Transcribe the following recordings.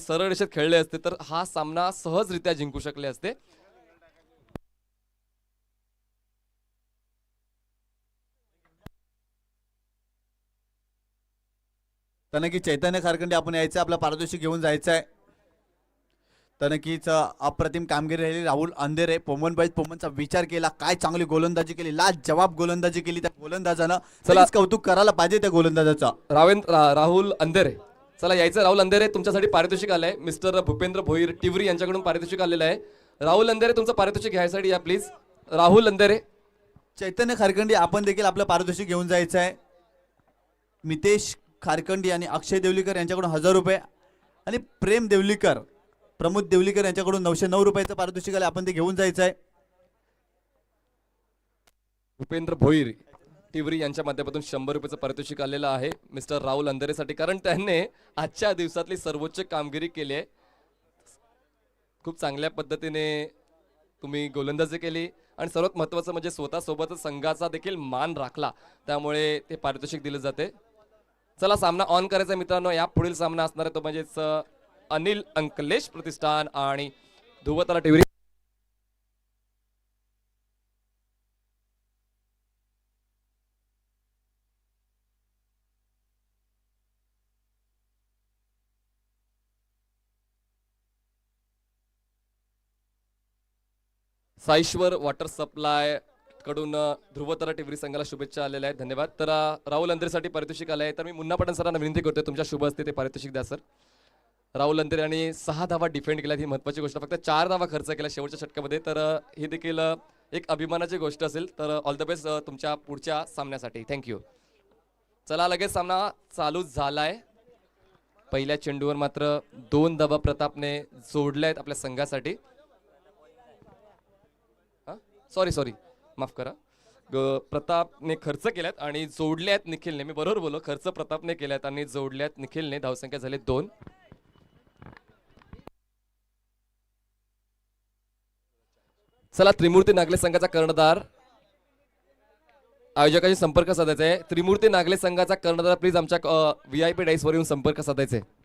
सरळ रेषेत खेळले असते तर हा सामना सहजरित्या जिंकू शकले असते. तनकी चैतन्य खारखंडे आपण यायचं, आपला पारितोषिक घेऊन जायचं आहे. तनकीच अप्रतिम कामगिरी राहिली. राहुल अंधेरे पोमनचा विचार केला, काय चांगली गोलंदाजी केली, लाजवाब गोलंदाजी केली त्या गोलंदाजानं. चला. नक्कीच कौतुक करायला पाहिजे त्या गोलंदाजाचं. राहुल अंधेरे, चला यायचं. राहुल अंधेरे तुमच्यासाठी पारितोषिक आलंय. मिस्टर भूपेंद्र भोईर टिवरी यांच्याकडून पारितोषिक आलेलं आहे. राहुल अंधेरे तुमचं पारितोषिक घ्यायसाठी या प्लीज. राहुल अंधेरे. चैतन्य खारखंडी आपण देखील आपलं पारितोषिक घेऊन जायचं आहे. मितेश खारखंडी आणि अक्षय देवलीकर यांच्याकडून 1000 रुपये आणि प्रेम देवलीकर, प्रमोद देवलीकर यांच्याकडून 909 रुपयाचं पारितोषिक आलं, आपण ते घेऊन जायचं आहे. भूपेंद्र भोईर टिवरी यांच्या माध्यमातून 100 रुपयाचं पारितोषिक आलेलं आहे मिस्टर राहुल अंधेरेसाठी, कारण त्यांनी आजच्या दिवसातली सर्वोच्च कामगिरी केली आहे. खूप चांगल्या पद्धतीने तुम्ही गोलंदाजी केली आणि सर्वात महत्त्वाचं म्हणजे स्वतःसोबत संघाचा देखील मान राखला, त्यामुळे ते पारितोषिक दिले जाते. चला सामना ऑन करायचा मित्रांनो. या पुढील सामना असणार आहे तो म्हणजेच अनिल अंकलेश प्रतिष्ठान आणि ध्रुवतारा टिवरी. साईश्वर वॉटर सप्लाय कडून ध्रुवतारा टिवरी संघाला शुभेच्छा आलेल्या आहेत, धन्यवाद. तर राहुल अंधेरेसाठी पारितोषिक आलं आहे, तर मी मुन्ना पाटण सरांना विनंती करतोय तुमच्या शुभ असते ते पारितोषिक द्या सर. राहुल अंधेरे यांनी 6 धावा डिफेंड केल्यात, ही महत्त्वाची गोष्ट. फक्त 4 धावा खर्च केल्या शेवटच्या षटकामध्ये, तर ही देखील एक अभिमानाची गोष्ट असेल. तर ऑल द बेस्ट तुमच्या पुढच्या सामन्यासाठी, थँक्यू. चला लगेच सामना चालू झालाय. पहिल्या चेंडूवर मात्र 2 धावा प्रतापने जोडल्या आहेत आपल्या संघासाठी. सॉरी माफ करा, प्रतापने खर्च केल्यात आणि जोडल्यात निखिलने. मी बरोबर बोललो, खर्च प्रतापने केल्यात आणि जोडल्यात निखिलने. धावसंख्या झाले 2. चला त्रिमूर्ती नागले संघाचा कर्णधार आयोजकांशी संपर्क साधायचा आहे. त्रिमूर्ती नागले संघाचा कर्णधार प्लीज आमच्या VIP डाईस वर येऊन संपर्क साधायचा आहे.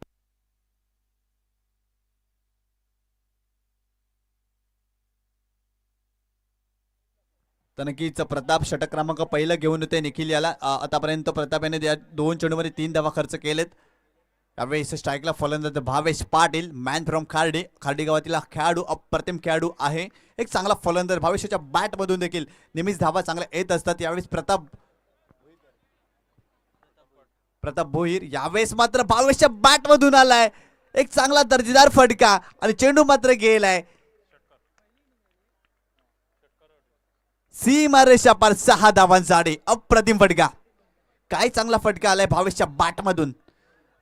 तर नक्कीच प्रताप षटक क्रमांक पहिलं घेऊन होते निखिल याला. आतापर्यंत प्रताप याने 2 चेंडूमध्ये 3 धावा खर्च केलेत. यावेळेस स्ट्राईकला फलंदाज भावेश पाटील, मॅन फ्रॉम खार्डी गावातील खेळाडू, अप्रतिम खेळाडू आहे, एक चांगला फलंदाज. भावेशच्या बॅटमधून देखील नेहमीच धावा चांगल्या येत असतात. यावेळेस प्रताप भोईर, यावेळेस मात्र भावेशच्या बॅटमधून आलाय एक चांगला दर्जेदार फटका आणि चेंडू मात्र गेलाय सीमारेषा पार. 6 धावांसाठी अप्रतिम फटका. काय चांगला फटका आलाय भावेशच्या बॅटमधून.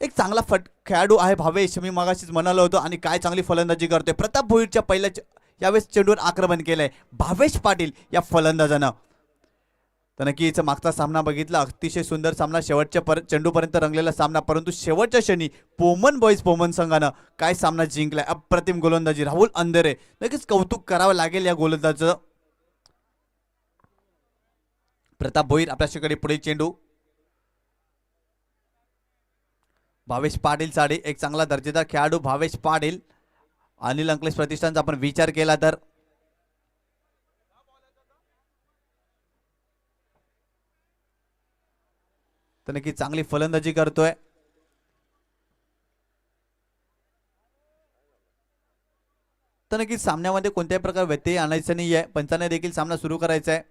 एक चांगला खेळाडू आहे भावेश, मी मगाशीच म्हणालो होतो, आणि काय चांगली फलंदाजी करतोय. प्रताप भोईरच्या पहिल्या यावेळेस चेंडूवर आक्रमण केलंय भावेश पाटील या फलंदाजानं. तर नक्कीच मागचा सामना बघितला, अतिशय सुंदर सामना, शेवटच्या चेंडूपर्यंत रंगलेला सामना, परंतु शेवटच्या क्षणी पोमन संघानं काय सामना जिंकलाय. अप्रतिम गोलंदाजी राहुल अंधेरे, नक्कीच कौतुक करावं लागेल या गोलंदाजाचं. प्रताप भोईर आपल्याकडे पुढील चेंडू. भावेश पाटील साठी एक चांगला दर्जेदार खेळाडू भावेश पाटील. अनिल अंकलेश प्रतिष्ठानचा आपण विचार केला तर नक्की चांगली फलंदाजी करतोय. तर नक्की सामन्यामध्ये कोणत्याही प्रकार व्यत्यय आणायचं नाहीये. पंचाने देखील सामना सुरू करायचा आहे.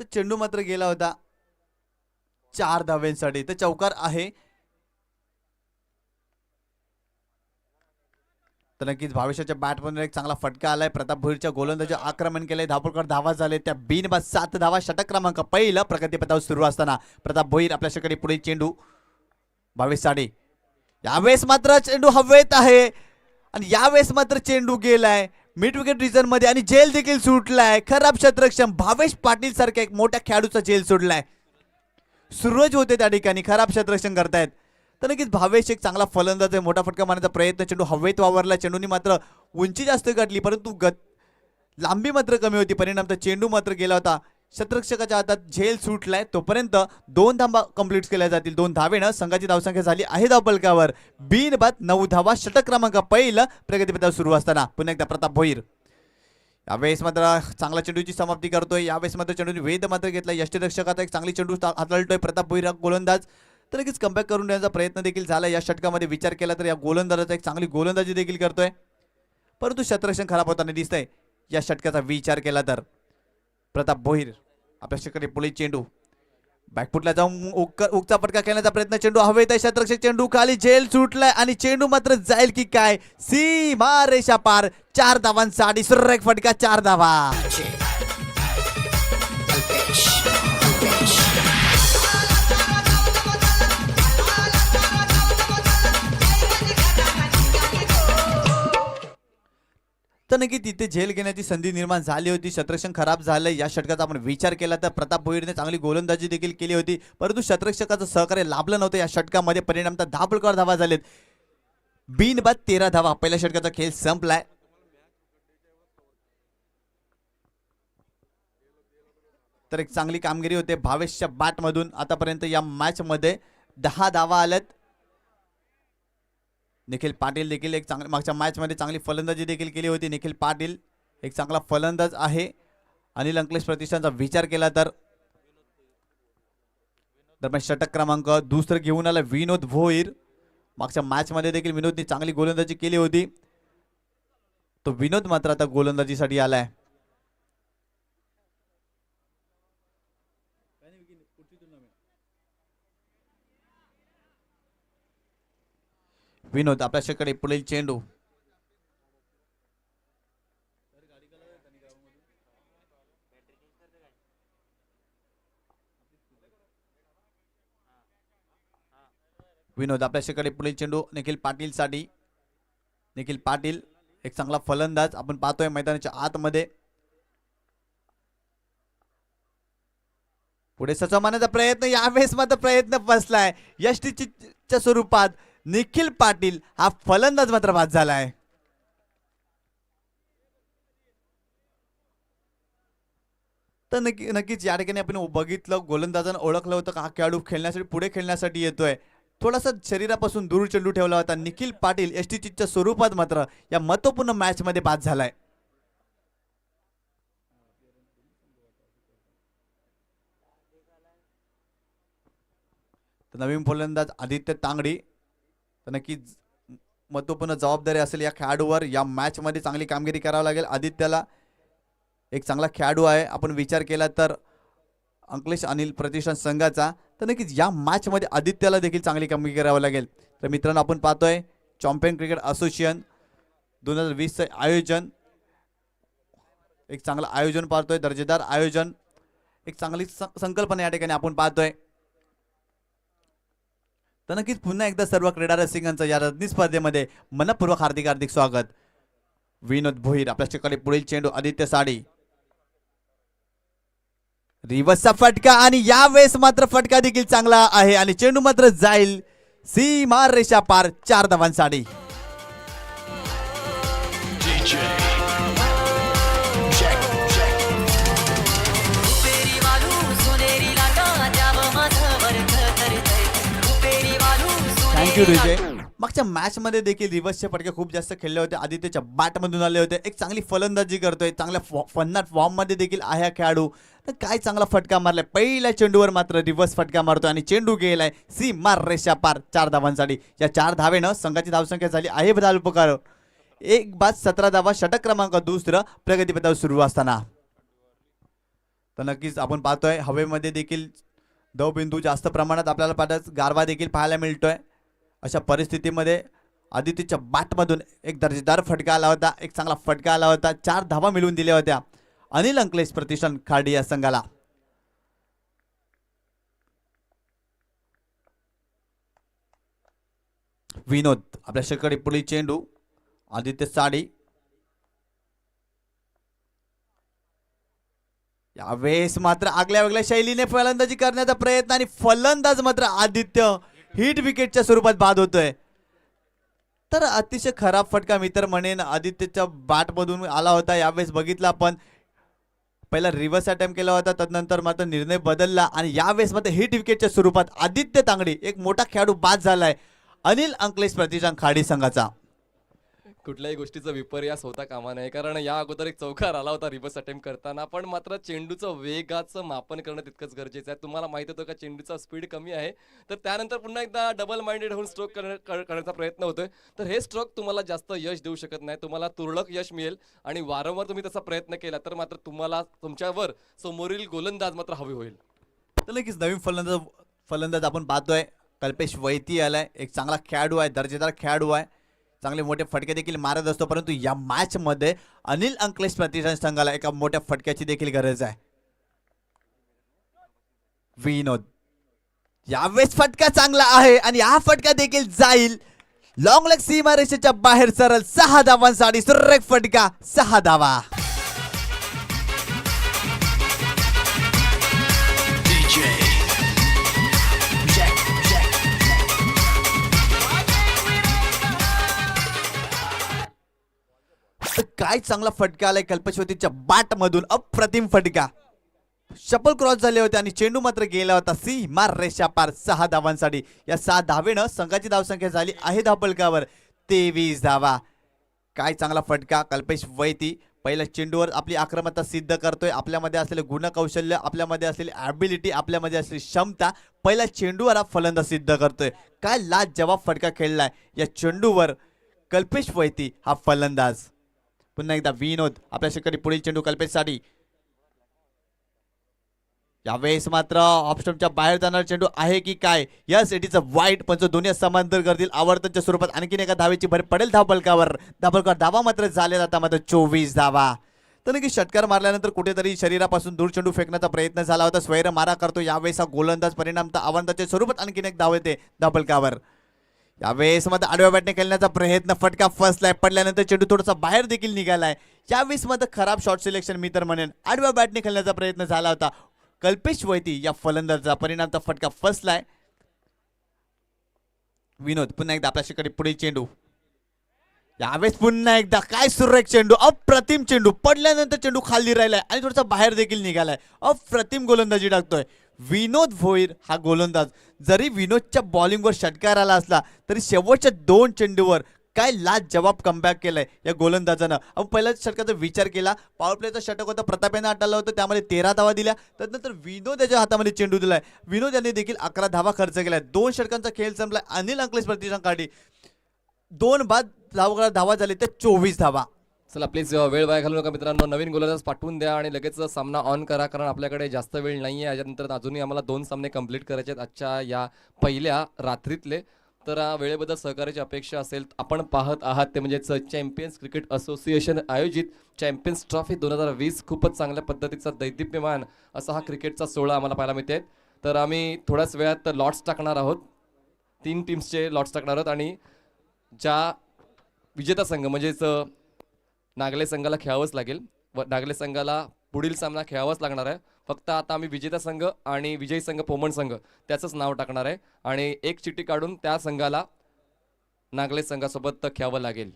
तर चेंडू मात्र गेला होता 4 धाव्यांसाठी. तर चौकार आहे. तर नक्कीच भावेशाच्या बॅटमधून एक चांगला फटका आलाय. प्रताप भोईरच्या गोलंदाजी आक्रमण केले, धावपळकर धावा झाले, त्या बिनबाद 7 धावा. षटक क्रमांक पहिलं प्रगतीपथावर सुरू असताना प्रताप भोईर आपल्याकडे पुढे चेंडू भावेश साडे. यावेळेस मात्र चेंडू हवेत आहे आणि यावेळेस मात्र चेंडू गेलाय. मिड विकेट रिझन मध्ये आणि झेल देखील सुटलाय. खराब क्षेत्ररक्षण भावेश पाटील सारख्या एक मोठ्या खेळाडूचा झेल सुटलाय. सूरज होते त्या ठिकाणी, खराब क्षेत्ररक्षण करतायत. तर नक्कीच भावेश एक चांगला फलंदाज आहे. मोठा फटका मारण्याचा प्रयत्न, चेंडू हवेत वावरला. चेंडूनी मात्र उंची जास्त गाठली परंतु लांबी मात्र कमी होती. परिणाम तर चेंडू मात्र गेला होता. क्षेत्ररक्षकाच्या हातात झेल सुटलाय. तोपर्यंत 2 धावा कंप्लीट केल्या जातील. 2 धावेनं संघाची धावसंख्या झाली आहे धावफलकावर बिनबाद 9 धावा. षटक क्रमांक पहिलं प्रगतीपथावर सुरू असताना पुन्हा एकदा प्रताप भोईर यावेळेस मात्र चांगला चेंडूची समाप्ती करतोय. यावेळेस मात्र चेंडूने वेध मात्र घेतला. यष्टीरक्षकाचा एक चांगली चेंडू हाताळतोय प्रताप भोईर हा गोलंदाज. तर नक्कीच कमबॅक करून देण्याचा प्रयत्न देखील झाला. या षटकामध्ये विचार केला तर या गोलंदाजाचा एक चांगली गोलंदाजी देखील करतोय परंतु क्षेत्ररक्षण खराब होताना दिसतंय. या षटकाचा विचार केला तर प्रताप भोईर आपल्या षटकाने पुढे चेंडू बॅकफुटला जाऊन उगचा फटका खेळण्याचा प्रयत्न. चेंडू हवेत आहे. क्षेत्ररक्षक चेंडू खाली, झेल सुटलाय आणि चेंडू मात्र जाईल की काय. सीमा रेषा पार. 4 धावांसाठी सुरेख फटका. 4 धावा. तर नक्की तिथे झेल घेण्याची संधी निर्माण झाली होती. क्षेत्ररक्षण खराब झालं. या षटकाचा आपण विचार केला तर प्रताप भोईरने चांगली गोलंदाजी देखील केली होती परंतु क्षेत्ररक्षकाचं सहकार्य लाभलं नव्हतं या षटकामध्ये. परिणाम तर धाबळकर धावा झालेत. बिनबाद 13 धावा. पहिल्या षटकाचा खेळ संपलाय. तर एक चांगली कामगिरी होते भावेशच्या बॅट मधून. आतापर्यंत या मॅच मध्ये 10 धावा आल्यात. निखिल पाटील देखील एक चांगली मागच्या मॅच मध्ये चांगली फलंदाजी देखील केली होती. निखिल पाटील एक चांगला फलंदाज आहे. अनिल अंकलेश प्रतिष्ठानचा विचार केला तर दरम्यान षटक क्रमांक दुसरं घेऊन आला विनोद भोईर. मागच्या मॅच मध्ये देखील विनोदने चांगली गोलंदाजी केली होती. तो विनोद मात्र आता गोलंदाजीसाठी आलाय. विनोद आपल्या षटकाकडे पुढील चेंडू विनोद आपल्या षटकाकडे पुढील चेंडू निखिल पाटील साठी. निखिल पाटील एक चांगला फलंदाज आपण पाहतोय मैदानाच्या आतमध्ये. पुढे सचवण्याचा प्रयत्न. यावेळेस मात्र प्रयत्न फसलाय. यष्टीच्या स्वरूपात निखिल पाटील हा फलंदाज मात्र बाद झालाय. तर नक्कीच या ठिकाणी आपण बघितलं गोलंदाजानं ओळखलं होतं का हा खेळाडू खेळण्यासाठी पुढे खेळण्यासाठी येतोय. थोडासा शरीरापासून दूर चेंडू ठेवला होता. निखिल पाटील यष्टीच्या स्वरूपात मात्र या महत्वपूर्ण मॅच मध्ये बाद झालाय. नवीन फलंदाज आदित्य तांगडी. तर नक्कीच महत्वपूर्ण जबाबदारी असेल या खेळाडूवर. या मॅच मध्ये चांगली कामगिरी करावी लागेल. आदित्यला एक चांगला खेळाडू आहे. आपण विचार केला तर अंकलेश अनिल प्रतिष्ठान संघाचा. तर नक्कीच या मॅच मध्ये आदित्यला देखील चांगली कामगिरी करावी लागेल. तर मित्रांनो आपण पाहतोय चॅम्पियन क्रिकेट असोसिएशन 2020 चे आयोजन. एक चांगलं आयोजन पाहतोय. दर्जेदार आयोजन. एक चांगली संकल्पना या ठिकाणी आपण पाहतोय. तर नक्कीच पुन्हा एकदा सर्व क्रीडा रसिकांचं या रजनी स्पर्धेमध्ये मनपूर्वक हार्दिक हार्दिक स्वागत. विनोद भोईर आपल्या षटकाकडे पुढील चेंडू आदित्य साडी. रिव्हर्सचा फटका आणि यावेळेस मात्र फटका देखील चांगला आहे आणि चेंडू मात्र जाईल सीमा रेषा पार. 4 धावांसाठी. थँक्यू विजय. मागच्या मॅच मध्ये देखील रिव्हर्सचे फटके खूप जास्त खेळले होते. आदित्यच्या बॅट मधून आले होते. एक चांगली फलंदाजी करतोय. चांगल्या फन्नाट फॉर्म मध्ये देखील आहे हा खेळाडू. तर काय चांगला फटका मारलाय. पहिल्या चेंडूवर मात्र रिव्हर्स फटका मारतोय आणि चेंडू गेलाय सीमा रेषा पार. 4 धावांसाठी. या 4 धावेनं संघाची धावसंख्या झाली आहे धावपकार. एक बाद 17 धावा. षटक क्रमांक दुसरं प्रगतीपथावर सुरू असताना. तर नक्कीच आपण पाहतोय हवेमध्ये देखील दवबिंदू जास्त प्रमाणात आपल्याला गारवा देखील पाहायला मिळतोय. अशा परिस्थितीमध्ये आदित्यच्या बॅटमधून एक दर्जेदार फटका आला होता. एक चांगला फटका आला होता. 4 धावा मिळवून दिल्या होत्या अनिल अंकलेश प्रतिष्ठान खार्डी या संघाला. विनोद आपल्या षटकाकडे पुढील चेंडू आदित्य साडी. यावेळेस मात्र आगल्या वेगळ्या शैलीने फलंदाजी करण्याचा प्रयत्न आणि फलंदाज मात्र आदित्य हिट विकेटच्या स्वरूपात बाद होतोय. तर अतिशय खराब फटका मी तर म्हणेन आदित्यच्या बॅटमधून आला होता. यावेळेस बघितला आपण पहिला रिव्हर्स अटेम्प्ट केला होता, त्यानंतर मात्र निर्णय बदलला आणि यावेळेस मात्र हिट विकेटच्या स्वरूपात आदित्य तांगडी एक मोठा खेळाडू बाद झालाय अनिल अंकलेश प्रतिष्ठान खाडी संघाचा. कुठल्याही गोष्टीचा विपर्यास होता कामा नये, कारण या अगोदर एक चौकार आला होता रिव्हर्स अटेम्प्ट करताना. पण मात्र चेंडूचं वेगाचं मापन करणं तितकंच गरजेचं आहे. तुम्हाला माहिती होतं का चेंडूचा स्पीड कमी आहे, तर त्यानंतर पुन्हा एकदा डबल माइंडेड होऊन स्ट्रोक करण्याचा प्रयत्न होतोय. तर हे स्ट्रोक तुम्हाला जास्त यश देऊ शकत नाही, तुम्हाला तुरळक यश मिळेल आणि वारंवार तुम्ही तसा प्रयत्न केला तर मात्र तुम्हाला तुमच्यावर समोरील गोलंदाज मात्र हवी होईल. तर नक्कीच नवीन फलंदाज आपण पाहतोय. कल्पेश वैती आलाय, एक चांगला खेळाडू आहे, दर्जेदार खेळाडू आहे, चांगले मोठे फटके देखील मारत असतो. परंतु या मॅच मध्ये अनिल अंकलेश प्रतिष्ठान संघाला एका मोठ्या फटक्याची देखील गरज आहे. विनोद यावेळेस फटका चांगला आहे आणि हा फटका देखील जाईल लॉंग लेग सीमारेषेच्या बाहेर सरळ. 6 धावांसाठी सुरेख फटका, 6 धावा. काय चांगला फटका आलाय कल्पेशवतीच्या बॅट मधून, अप्रतिम फटका. शपल क्रॉस झाले होते आणि चेंडू मात्र गेला होता सीमा रेषा पार. 6 धावांसाठी. या 6 धावेनं संघाची धावसंख्या झाली आहे धावफलकावर 23 धावा. काय चांगला फटका. कल्पेश वैती पहिल्या चेंडूवर आपली आक्रमकता सिद्ध करतोय. आपल्यामध्ये असलेले गुणकौशल्य, आपल्यामध्ये असलेली ॲबिलिटी, आपल्यामध्ये असलेली क्षमता पहिल्या चेंडूवर हा फलंदाज सिद्ध करतोय. काय लाजवाब फटका खेळलाय या चेंडूवर कल्पेश वैती हा फलंदाज. पुन्हा एकदा विनोद आपल्या शेकडे पुढील चेंडू कल्पेशसाठी. यावेळेस मात्र ऑप्शनच्या बाहेर जाणार चेंडू आहे की काय. यस, इट इज अ वाईट. पंच दोन्ही समांतर करतील. आवर्तनच्या स्वरूपात आणखीन एका धावेची भर पडेल धावफलकावर. धावा मात्र झाले जाता मात्र 24 धावा. तर नक्की षटकार मारल्यानंतर कुठेतरी शरीरापासून दूर चेंडू फेकण्याचा प्रयत्न झाला होता. स्वैर मारा करतो यावेळेस हा गोलंदाज. परिणामतः आव्हानाच्या स्वरूपात आणखीन एक धाव येते धावफलकावर. यावेळेस मात्र आडव्या बॅटने खेळण्याचा प्रयत्न. फटका फसलाय. पडल्यानंतर चेंडू थोडासा बाहेर देखील निघालाय. यावेळेस मात्र खराब शॉट सिलेक्शन मी तर म्हणेन. आडव्या बॅटने खेळण्याचा प्रयत्न झाला होता कल्पेश वैती या फलंदाजाचा. परिणामचा फटका फसलाय. विनोद पुन्हा एकदा आपल्या शेकडे पुढील चेंडू. यावेळेस पुन्हा एकदा काय सुरेख चेंडू, अप्रतिम चेंडू. पडल्यानंतर चेंडू खाली राहिलाय आणि थोडासा बाहेर देखील निघालाय. अप्रतिम गोलंदाजी टाकतोय विनोद भोईर हा गोलंदाज. जरी विनोदच्या बॉलिंगवर षटकार आला असला तरी शेवटच्या 2 चेंडूवर काय लाजवाब कमबॅक केलाय या गोलंदाजानं. आपण पहिल्या षटकाचा विचार केला. पॉवर प्लेचा षटक होता, प्रताप यांना अटकला होता, त्यामध्ये 13 धावा दिल्या. त्यानंतर विनोद याच्या हातामध्ये चेंडू दिलाय. विनोद यांनी देखील 11 धावा खर्च केलाय. 2 षटकांचा खेळ संपलाय. अनिल अंकलेश प्रतिष्ठान काढी 2 बाद धावा झाले तर 24 धावा. चला प्लीज वेळ वाया घालू नका मित्रांनो. नवीन गोलंदाज पाठवून द्या आणि लगेच सामना ऑन करा, कारण आपल्याकडे जास्त वेळ नाही आहे. याच्यानंतर अजूनही आम्हाला 2 सामने कंप्लीट करायचे आहेत आजच्या या पहिल्या रात्रीतले. तर वेळेबद्दल सहकार्याची अपेक्षा असेल. आपण पाहत आहात ते म्हणजेच चॅम्पियन्स क्रिकेट असोसिएशन आयोजित चॅम्पियन्स ट्रॉफी 2020. खूपच चांगल्या पद्धतीचा दैदिप्यमान असा हा क्रिकेटचा सोहळा आम्हाला पाहायला मिळते. तर आम्ही थोड्याच वेळात लॉट्स टाकणार आहोत. 3 टीम्सचे लॉट्स टाकणार आहोत आणि ज्या विजेता संघ म्हणजेच नागले संघाला खेळावंच लागेल व नागले संघाला पुढील सामना खेळावाच लागणार आहे. फक्त आता आम्ही विजेता संघ आणि विजयी संघ पोमण संघ त्याचंच नाव टाकणार आहे आणि एक चिठ्ठी काढून त्या संघाला नागले संघासोबत खेळावं लागेल.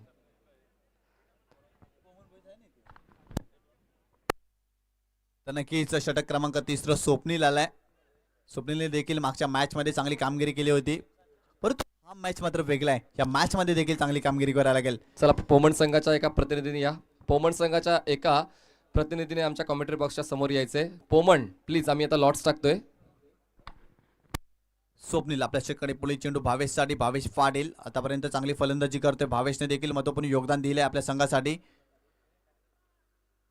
तर नक्कीच षटक क्रमांक 3 स्वप्नील आलाय. स्वप्नीलने देखील मागच्या मॅच मध्ये चांगली कामगिरी केली होती, परंतु हा मॅच मात्र वेगळा आहे. या मॅच मध्ये देखील चांगली कामगिरी करायला लागेल. चला पोमण संघाच्या एका प्रतिनिधीने या. पोमण संघाच्या एका प्रतिनिधीने आमच्या कॉमेंट्री बॉक्सच्या समोर यायचंय. पोमण प्लीज, आम्ही आता लॉट्स टाकतोय. स्वप्नील आपल्या शेकडे पुढील चेंडू भावेशसाठी. भावेश पाटील आतापर्यंत चांगली फलंदाजी करतोय. भावेशने देखील महत्त्वपूर्ण योगदान दिले आपल्या संघासाठी.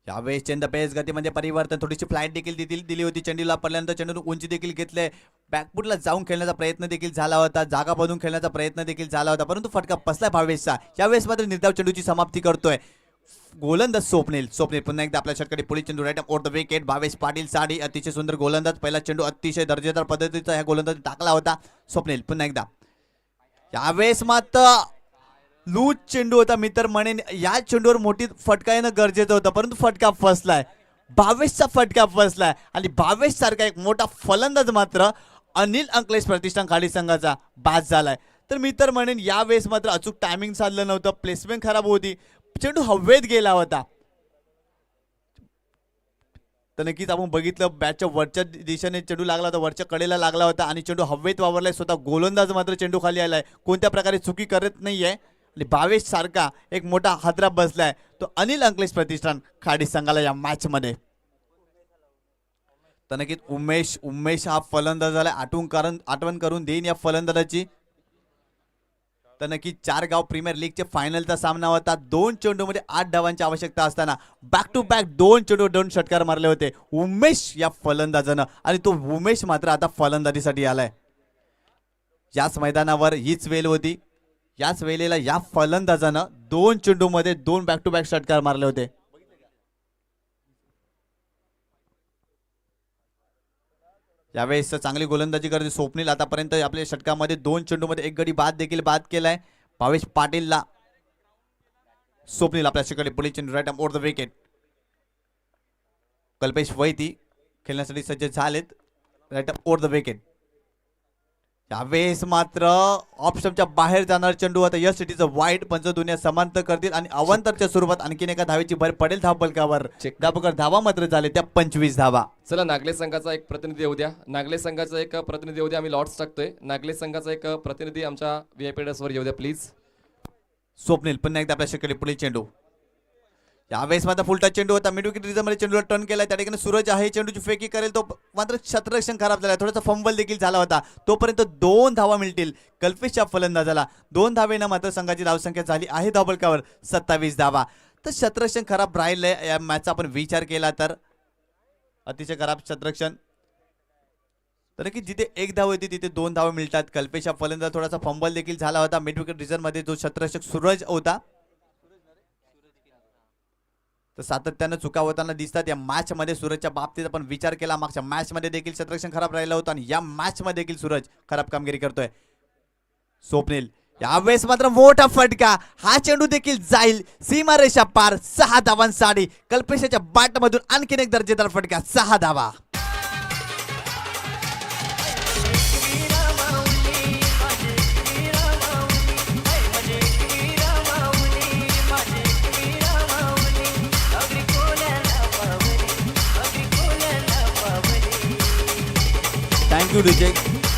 यावेळेस चेंड पेस गतीमध्ये परिवर्तन, थोडीशी फ्लाईट देखील दिली होती चेंडूला. पडल्यानंतर चेंडून उंची देखील घेतले. बॅकफुटला जाऊन खेळण्याचा प्रयत्न देखील झाला होता. जागा बदलून खेळण्याचा प्रयत्न देखील झाला होता, परंतु फटका बसला भावेशचा. यावेळेस मात्र निर्धाव चेंडूची समाप्ती करतोय गोलंदाज स्वप्नील. पुन्हा एकदा आपल्या षटकारी पुढील चेंडू right over the wicket. Bhavesh Patil साडी अतिशय सुंदर गोलंदाज. पहिला चेंडू अतिशय दर्जेदार पद्धतीचा ह्या गोलंदाज टाकला होता स्वप्नील. पुन्हा एकदा यावेळेस मात्र लूज चेंडू होता मी तर म्हणेन. या चेंडूवर मोठी फटका येणं गरजेचं होतं, परंतु फटका फसलाय. भावेशचा फटका बसलाय आणि भावेश सारखा एक मोठा फलंदाज मात्र अनिल अंकलेश प्रतिष्ठान खाडी संघाचा बाद झालाय. तर मी तर म्हणेन यावेळेस मात्र अचूक टायमिंग साधलं नव्हतं, प्लेसमेंट खराब होती, चेंडू हवेत गेला होता. तर नक्कीच आपण बघितलं बॅटच्या वरच्या दिशेने चेंडू लागला होता, वरच्या कडेला लागला होता आणि चेंडू हवेत वावरलाय. स्वतः गोलंदाज मात्र चेंडू खाली आलाय, कोणत्या प्रकारे चुकी करत नाहीये आणि भावेश सारखा एक मोठा हादरा बसलाय तो अनिल अंकलेश प्रतिष्ठान खाडी संघाला या मॅच मध्ये. तर नक्कीच उमेश हा फलंदाजाला आठवण करून देईन या फलंदाजाची. तर नक्की 4 गाव प्रीमियर लीगचे फायनलचा सामना होता. 2 चेंडूमध्ये 8 धावांची आवश्यकता असताना बॅक टू बॅक 2 चेंडू 2 षटकार मारले होते उमेश या फलंदाजानं आणि तो उमेश मात्र आता फलंदाजीसाठी आलाय. याच मैदानावर हीच वेळ होती, याच वेळेला या फलंदाजानं 2 चेंडूमध्ये 2 बॅक टू बॅक षटकार मारले होते. यावेळेस चांगली गोलंदाजी करते स्वप्नील. आतापर्यंत आपल्या षटकामध्ये 2 चेंडूमध्ये 1 गडी बाद देखील बाद केलाय. भावेश पाटीलला स्वप्नील आपल्या षटकाकडे पुढील चेंडू right over the wicket. Kalpesh Vaiti खेळण्यासाठी सज्ज झालेत राईट ओव्हर द विकेट. यावेळेस मात्र ऑप्शनच्या बाहेर जाणार चेंडू आता या सिटीचं वाईट पंचदुनिया समांतर करतील आणि अवांतरच्या स्वरूपात आणखीन एका धावेची भर पडेल धावफलकावर. धावकर धावा मात्र झाले त्या 25 धावा. चला नागले संघाचा एक प्रतिनिधी येऊ द्या. नागले संघाचा एक प्रतिनिधी येऊ द्या. आम्ही लॉट्स टाकतोय. नागले संघाचा एक प्रतिनिधी आमच्या व्हीआयपी वर येऊ द्या प्लीज. स्वप्नील पुन्हा एकदा आपल्या षटकाकडे पुढील चेंडू. यावेळेस मात्र फुलटा चेंडू होता, मिड विकेट रिझर्व मध्ये चेंडूला टर्न केलाय. त्या ठिकाणी सूरज आहे चेंडूची फेकी करेल, तो मात्र क्षेत्ररक्षण खराब झाला, थोडासा फंबल देखील झाला होता. तोपर्यंत 2 धावा मिळतील कल्पेशच्या फलंदाजाला. 2 धावेनं मात्र संघाची धावसंख्या झाली आहे धावफलकावर 27 धावा. तर क्षेत्ररक्षण खराब राहिलंय या मॅचचा आपण विचार केला तर अतिशय खराब क्षेत्ररक्षण. तर की जिथे 1 धाव होती तिथे 2 धावा मिळतात. कल्पेशच्या फलंदाज थोडासा फंबल देखील झाला होता. मिड विकेट रिझर्व मध्ये जो क्षेत्ररक्षक सूरज होता तर सातत्यानं चुका होताना दिसतात या मॅच मध्ये. सूरजच्या बाबतीत आपण विचार केला, मागच्या मॅच मध्ये देखील क्षेत्ररक्षण खराब राहिलं होतं आणि या मॅच मध्ये देखील सूरज खराब कामगिरी करतोय. स्वप्नील यावेळेस मात्र मोठा फटका, हा चेंडू देखील जाईल सीमारेषा पार. 6 धावांसाठी कल्पेशाच्या बॅट मधून आणखीन एक दर्जेदार फटका, 6 धावा. थँक्यू रिजय.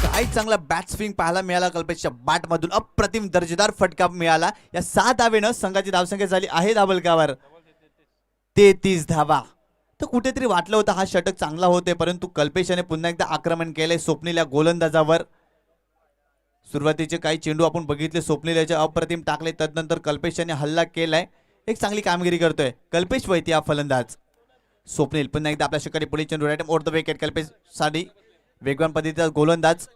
काय चांगला बॅट स्विंग पाहायला मिळाला कल्पेशच्या बॅट मधून. अप्रतिम दर्जेदार फटका मिळाला. या 6 धावेनं संघाची धावसंख्या झाली आहे धावफलकावर 33 धावा. तर कुठेतरी वाटलं होतं हा षटक चांगला होते, परंतु कल्पेशाने पुन्हा एकदा आक्रमण केलंय स्वप्नील या गोलंदाजावर. सुरुवातीचे काही चेंडू आपण बघितले स्वप्नील याचे अप्रतिम टाकले, तदनंतर कल्पेशाने हल्ला केलाय. एक चांगली कामगिरी करतोय कल्पेश वैती हा फलंदाज. स्वप्नील पुन्हा एकदा आपल्या षटकाकडे पुढील चेंडू right over the wicket. Kalpesh साठी वेगवान पद्धतीचा गोलंदाज.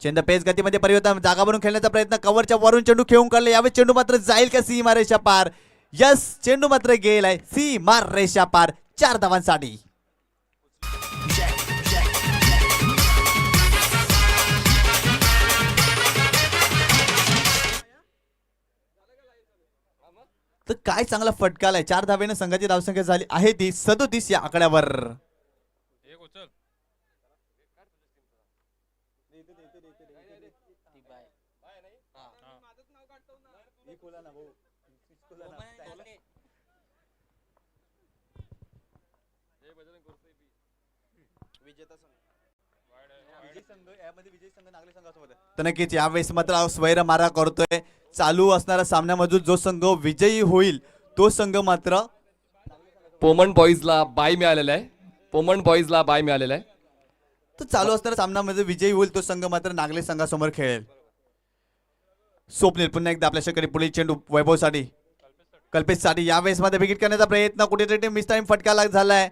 चेंडू पेस गतीमध्ये परिवर्तन, जागा बनवून खेळण्याचा प्रयत्न, कव्हरच्या वरून चेंडू खेळून काढले. यावेळी चेंडू मात्र जाईल का सीमारेषा पार. यस, चेंडू मात्र गेलाय सीमारेषा पार 4 धावांसाठी. तर काय चांगला फटका आलाय. 4 धावेनं संघाची धावसंख्या झाली आहे ती 37 या आकड्यावर. तर नक्कीच यावेळेस मात्र स्वैर मारा करतोय. चालू असणाऱ्या सामन्यामधून जो संघ विजयी होईल तो संघ मात्र पोमन बॉईजला बाय मिळालेला आहे. पोमन बॉईजला बाय मिळालेला आहे. तर चालू असणाऱ्या सामन्यामध्ये विजयी होईल तो संघ मात्र नागले संघासमोर खेळेल. स्वप्नील पुन्हा एकदा आपल्या षटकाकडे पुढील चेंडू वैभवसाठी, कल्पेशसाठी. यावेळेस मध्ये विकेट करण्याचा प्रयत्न, कुठेतरी मिस टाइम फटका झालाय.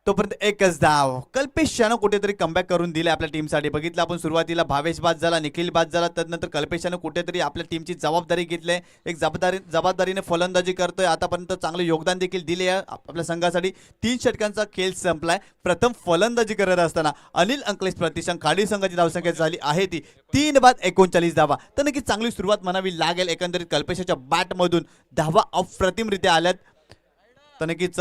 तोपर्यंत एकच धाव. कल्पेशानं कुठेतरी कमबॅक करून दिले आपल्या टीमसाठी. बघितलं आपण सुरुवातीला भावेश बाद झाला, निखिल बाद झाला, त्यानंतर कल्पेशानं कुठेतरी आपल्या टीमची जबाबदारी घेतली. एक जबाबदारीने फलंदाजी करतोय. आतापर्यंत चांगले योगदान देखील दिले आपल्या संघासाठी. 3 षटकांचा खेळ संपलाय. प्रथम फलंदाजी करत असताना अनिल अंकलेश प्रतिष्ठान खाडी संघाची धावसंख्या झाली आहे ती 3 बाद 39 धावा. तर नक्कीच चांगली सुरुवात म्हणावी लागेल. एकंदरीत कल्पेशाच्या बॅट मधून धावा अप्रतिमरित्या आल्यात. तर नक्कीच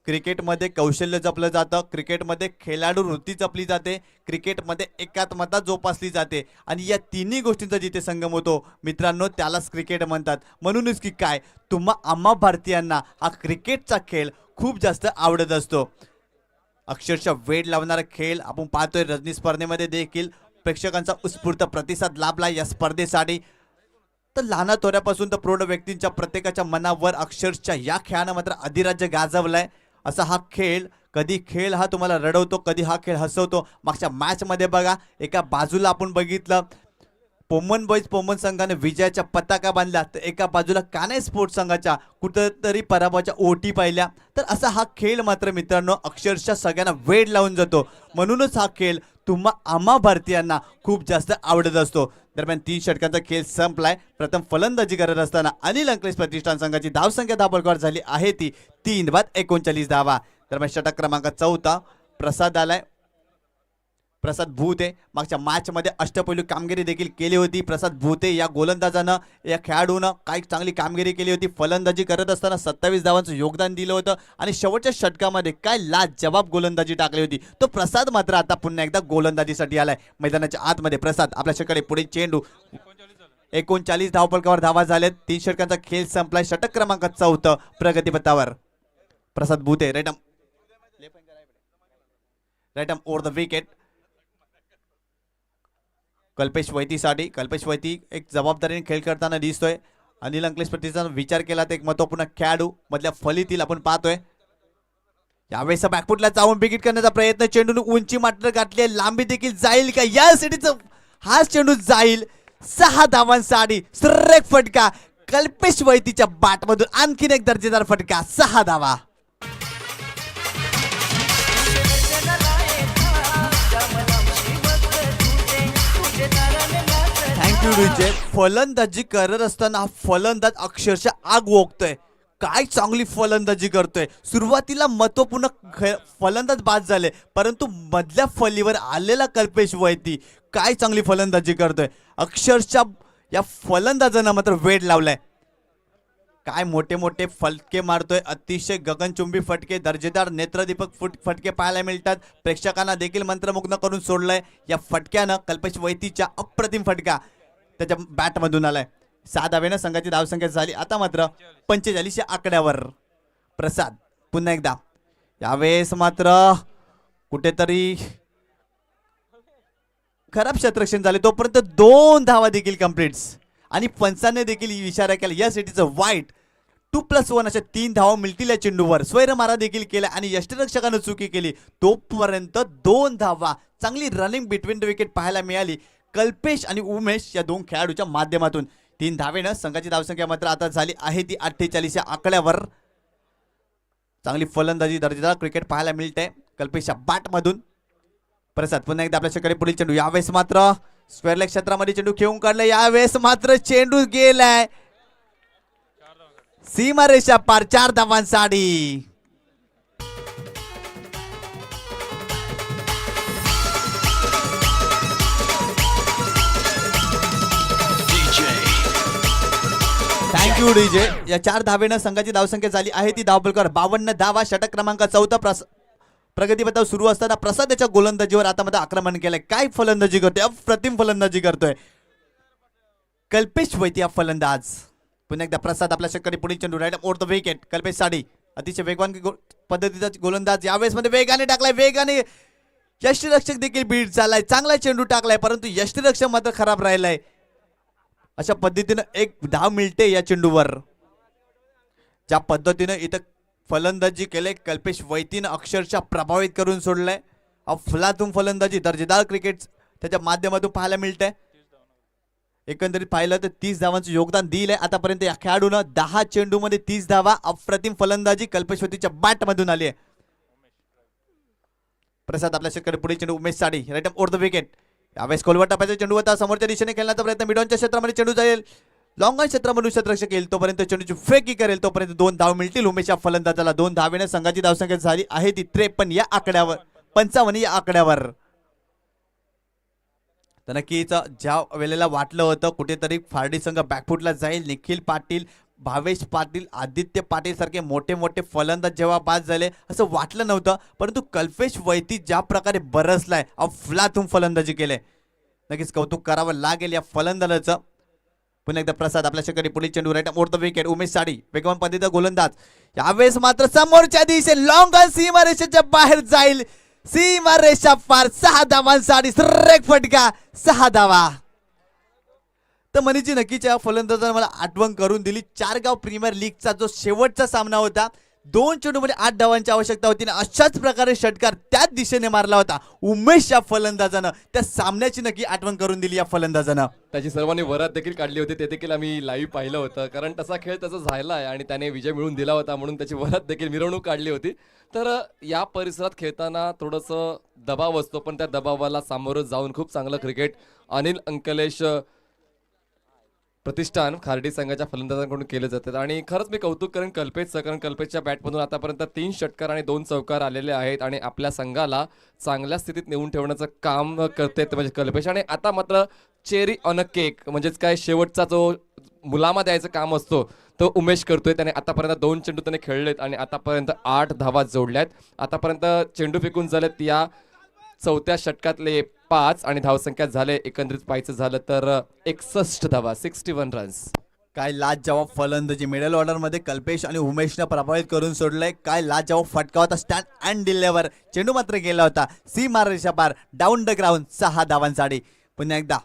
क्रिकेटमध्ये कौशल्य जपलं जातं, क्रिकेटमध्ये खेळाडू वृत्ती जपली जाते, क्रिकेटमध्ये एकात्मता जोपासली जाते आणि या तिन्ही गोष्टींचा जिथे संगम होतो मित्रांनो त्यालाच क्रिकेट म्हणतात. म्हणूनच की काय आम्हा भारतीयांना हा क्रिकेटचा खेळ खूप जास्त आवडत असतो. अक्षरशः वेळ लावणारा खेळ आपण पाहतोय. रजनी स्पर्धेमध्ये देखील प्रेक्षकांचा उत्स्फूर्त प्रतिसाद लाभला या स्पर्धेसाठी. तर लहान थोड्यापासून तर प्रौढ व्यक्तींच्या प्रत्येकाच्या मनावर अक्षरशः या खेळानं मात्र अधिराज्य गाजवलाय. असा हा खेळ हा तुम्हाला रडवतो, कधी हा खेळ हसवतो. मागच्या मॅचमध्ये बघा एका बाजूला आपण बघितलं पोमन संघाने विजयाच्या पताका बांधल्या, तर एका बाजूला कान्हे स्पोर्ट्स संघाच्या कुठंतरी पराभवाच्या ओटी पाहिल्या. तर असा हा खेळ मात्र मित्रांनो अक्षरशः सगळ्यांना वेळ लावून जातो. म्हणूनच हा खेळ आम्हा भारतीयांना खूप जास्त आवडत असतो. दरम्यान 3 षटकांचा खेळ संपलाय. प्रथम फलंदाजी करत असताना अनिल अंकलेश प्रतिष्ठान संघाची धावसंख्या धाबळगार झाली आहे ती 3 बाद 39 धावा. दरम्यान षटक क्रमांक 4 प्रसाद आलाय. प्रसाद भूते मागच्या मॅचमध्ये अष्टपैलू कामगिरी देखील केली होती. प्रसाद भूते या गोलंदाजानं या खेळाडूनं काही चांगली कामगिरी केली होती. फलंदाजी करत असताना 27 धावांचं योगदान दिलं होतं आणि शेवटच्या षटकामध्ये काय लाजवाब गोलंदाजी टाकली होती. तो प्रसाद मात्र आता पुन्हा एकदा गोलंदाजीसाठी आलाय. मैदानाच्या आतमध्ये प्रसाद आपल्याकडे पुढे चेंडू 39 धावफलकावर धावा झाल्यात. 3 षटकांचा खेळ संपलाय. षटक क्रमांक 4 प्रगतीपथावर Prasad Bhute right arm over the wicket. Kalpesh वैतीसाठी कल्पेश वैती एक जबाबदारीने खेळ करताना दिसतोय. अनिल अंकलेश प्रतिष्ठान विचार केला तर एक महत्वपूर्ण खेळाडू मधल्या फलीतील आपण पाहतोय. यावेळेस बॅकफुटला जाऊन विकेट करण्याचा प्रयत्न, चेंडूने उंची मात्र गाठली, लांबी देखील जाईल का या सिटीचं हा चेंडू जाईल. 6 धावांसाठी सुरेख फटका कल्पेश वैतीच्या बॅटमधून, आणखीन एक दर्जेदार फटका 6 धावा. थँक्यू विजय. फलंदाजी करत असताना फलंदाज अक्षरशः आग ओकतोय. काय चांगली फलंदाजी करतोय. सुरुवातीला महत्वपूर्ण फलंदाज बाद झाले, परंतु मधल्या फलीवर आलेला कल्पेश वैती काय चांगली फलंदाजी करतोय. अक्षरशः या फलंदाजांना मात्र वेळ लावलाय. काय मोठे मोठे फटके मारतोय. अतिशय गगनचुंबी फटके, दर्जेदार नेत्रदीपक फटके पाहायला मिळतात. प्रेक्षकांना देखील मंत्रमुग्ध करून सोडलंय. या फटक्यानं कल्पेश वैतीच्या अप्रतिम फटका त्याच्या बॅटमधून आलाय. 6 धावेनं संघाची धावसंख्या झाली आता मात्र 45 या आकड्यावर. प्रसाद पुन्हा एकदा यावेळेस मात्र कुठेतरी खराब क्षेत्ररक्षण झाले, तोपर्यंत 2 धावा देखील कंप्लीट्स आणि पंचाने देखील इशारा केला या सिटीचं वाईट. 2+1 अशा 3 धावा मिळतील या चेंडूवर. स्वैरमारा देखील केला आणि यष्टिरक्षकानं चुकी केली, तोपर्यंत 2 धावा. चांगली रनिंग बिटवीन द विकेट पाहायला मिळाली कल्पेश आणि उमेश या 2 खेळाडूच्या माध्यमातून. 3 धावेनं संघाची धावसंख्या मात्र आता झाली आहे ती 48 या आकड्यावर. चांगली फलंदाजी दर्जेदार क्रिकेट पाहायला मिळते कल्पेशच्या बॅटमधून. प्रसाद पुन्हा एकदा आपल्याकडे पुढील चेंडू. यावेळेस मात्र स्क्वेअर लेग क्षेत्रामध्ये चेंडू खेळून काढला. यावेळेस मात्र चेंडू गेलाय सीमारेषा पार. 4 धावांसाठी. Thank you DJ. या 4 धावेनं संघाची धावसंख्या झाली आहे ती धावफलकावर 52 धावा. षटक क्रमांक 4 प्रगतीपथावर सुरू असताना प्रसाद याच्या गोलंदाजीवर आता मध्ये आक्रमण केलंय. काय फलंदाजी करतोय, अप्रतिम फलंदाजी करतोय कल्पेश वैती हा फलंदाज. पुन्हा एकदा प्रसाद आपल्याकडे पुढील चेंडू right over the wicket. Kalpesh साठी अतिशय वेगवान पद्धतीचा गोलंदाज. यावेळेस मध्ये वेगाने टाकलाय, वेगाने यष्टिरक्षक देखील बीट झालाय. चांगला चेंडू टाकलाय, परंतु यष्टिरक्षक मात्र खराब राहिलाय. अशा पद्धतीनं 1 धाव मिळते या चेंडूवर. ज्या पद्धतीनं इथं फलंदाजी केले कल्पेश वैतीनं अक्षरशः प्रभावित करून सोडलंय. अफलातून फलंदाजी दर्जेदार क्रिकेट त्याच्या माध्यमातून पाहायला मिळतंय. एकंदरीत पाहिलं तर 30 धावांचं योगदान दिलंय आतापर्यंत या खेळाडूनं. 10 चेंडूमध्ये 30 धावा. अप्रतिम फलंदाजी कल्पेश वैतीच्या बॅटमधून आली आहे. प्रसाद आपल्याकडे पुढे चेंडू उमेश साठी राईट ओव्हर द विकेट. यावेळेस कोलवर टाकायचा चेंडू होता. समोरच्या दिशेने खेळण्याचा प्रयत्न, मिडॉनच्या क्षेत्रामध्ये चेंडू जाईल. लॉंग ऑन क्षेत्रामधून क्षेत्ररक्षक येईल तोपर्यंत चेंडूची फेकी करेल, तोपर्यंत 2 धाव मिळतील उमेशच्या फलंदाजाला. 2 धावेने संघाची धावसंख्या झाली आहे ती 53 या आकड्यावर, 55 या आकड्यावर. तर नक्कीच ज्या वेळेला वाटलं होतं कुठेतरी फार्डी संघ बॅकफुटला जाईल, निखिल पाटील भावेश पाटील, आदित्य पाटील सारखे मोठे मोठे फलंदाज जेव्हा बाद झाले असं वाटलं नव्हतं, परंतु कल्पेश वैती ज्या प्रकारे बरसलाय, अफलातून फलंदाजी केले, नक्कीच कौतुक करावं लागेल या फलंदाजाचं. पुन्हा एकदा प्रसाद आपल्या शेकडे पुढील चेंडू राईट मोठा विकेट. उमेश साडी वेगवान पद्धतीचा गोलंदाज, यावेळेस मात्र समोरच्या दिशे लॉंग ऑन सीमारेषेच्या बाहेर जाईल. सीमारेषा पार 6 धावांसाठी सुरेख फटका, 6 धावा. तर मनीची नक्कीच या फलंदाजाने मला आठवण करून दिली चारगाव प्रीमियर लीगचा जो शेवटचा सामना होता, 2 चेंडूमध्ये 8 धावांची आवश्यकता होती आणि अशाच प्रकारे षटकार त्याच दिशेने मारला होता उमेश या फलंदाजानं. त्या सामन्याची नक्की आठवण करून दिली या फलंदाजानं. त्याची सर्वांनी वरात देखील काढली होती, ते देखील आम्ही लाईव्ह पाहिलं होतं, कारण तसा खेळ त्याचा झाला आहे आणि त्याने विजय मिळवून दिला होता, म्हणून त्याची वरात देखील मिरवणूक काढली होती. तर या परिसरात खेळताना थोडंसं दबाव असतो, पण त्या दबावाला सामोरं जाऊन खूप चांगलं क्रिकेट अनिल अंकलेश प्रतिष्ठान खार्डी संघाच्या फलंदाजांकडून केले जातात. आणि खरंच मी कौतुक करेन कल्पेशचं, कारण कल्पेशच्या बॅटमधून आतापर्यंत 3 षटकार आणि 2 चौकार आलेले आहेत आणि आपल्या संघाला चांगल्या स्थितीत नेऊन ठेवण्याचं काम करते म्हणजे कल्पेश. आणि आता मात्र चेरी ऑन अ केक म्हणजेच काय शेवटचा जो मुलामा द्यायचं काम असतो तो उमेश करतोय. त्याने आतापर्यंत 2 चेंडू त्याने खेळलेत आणि आतापर्यंत 8 धावा जोडल्यात. आतापर्यंत चेंडू फेकून झालेत या 4थ्या षटकातले 5 आणि धावसंख्या झाले एकंदरीत पाहायचं झालं तर 61 धावा, 61 रन्स. काय लाजवाब फलंदाजी मिडल ऑर्डर मध्ये कल्पेश आणि उमेशनं प्रभावित करून सोडलंय. काय लाजवाब फटका होता स्टँड अँड डिलेवर. चेंडू मात्र गेला होता सीमारेषा पार, डाऊन द ग्राउंड, 6 धावांसाठी. पुन्हा एकदा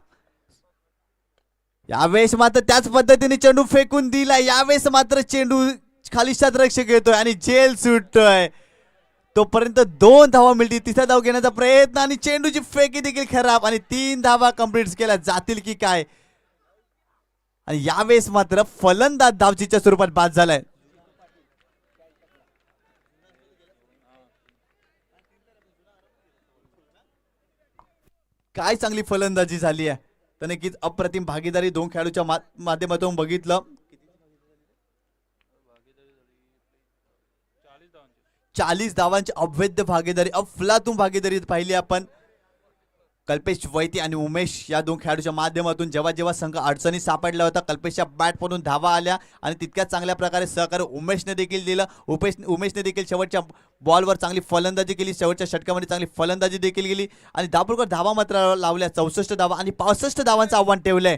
यावेळेस मात्र त्याच पद्धतीने चेंडू फेकून दिला. यावेळेस मात्र चेंडू खाली शतरक्षक येतोय आणि जेल सुटतोय. तोपर्यंत 2 धावा मिळतील. 3रा धाव घेण्याचा प्रयत्न आणि चेंडूची फेकी देखील खराब आणि 3 धावा कंप्लीट केल्या जातील की काय. आणि यावेळेस मात्र फलंदाज धावचीच्या स्वरूपात बाद झालाय. काय चांगली फलंदाजी झाली आहे. तर नक्कीच अप्रतिम भागीदारी 2 खेळाडूच्या माध्यमातून बघितलं. 40 धावांची अवैध भागीदारी, अफलातून भागीदारी पाहिली आपण कल्पेश वैती आणि उमेश या 2 खेळाडूच्या माध्यमातून. जेव्हा जेव्हा संघ अडचणीत सापडला होता, कल्पेशच्या बॅटमधून धावा आल्या आणि तितक्याच चांगल्या प्रकारे सहकार्य उमेशने देखील दिलं. उमेशने देखील शेवटच्या बॉलवर चांगली फलंदाजी केली, शेवटच्या षटकामध्ये चांगली फलंदाजी देखील केली आणि दापूरकर धावा मात्र लावल्या 64 धावा आणि 65 धावांचं आव्हान ठेवलंय.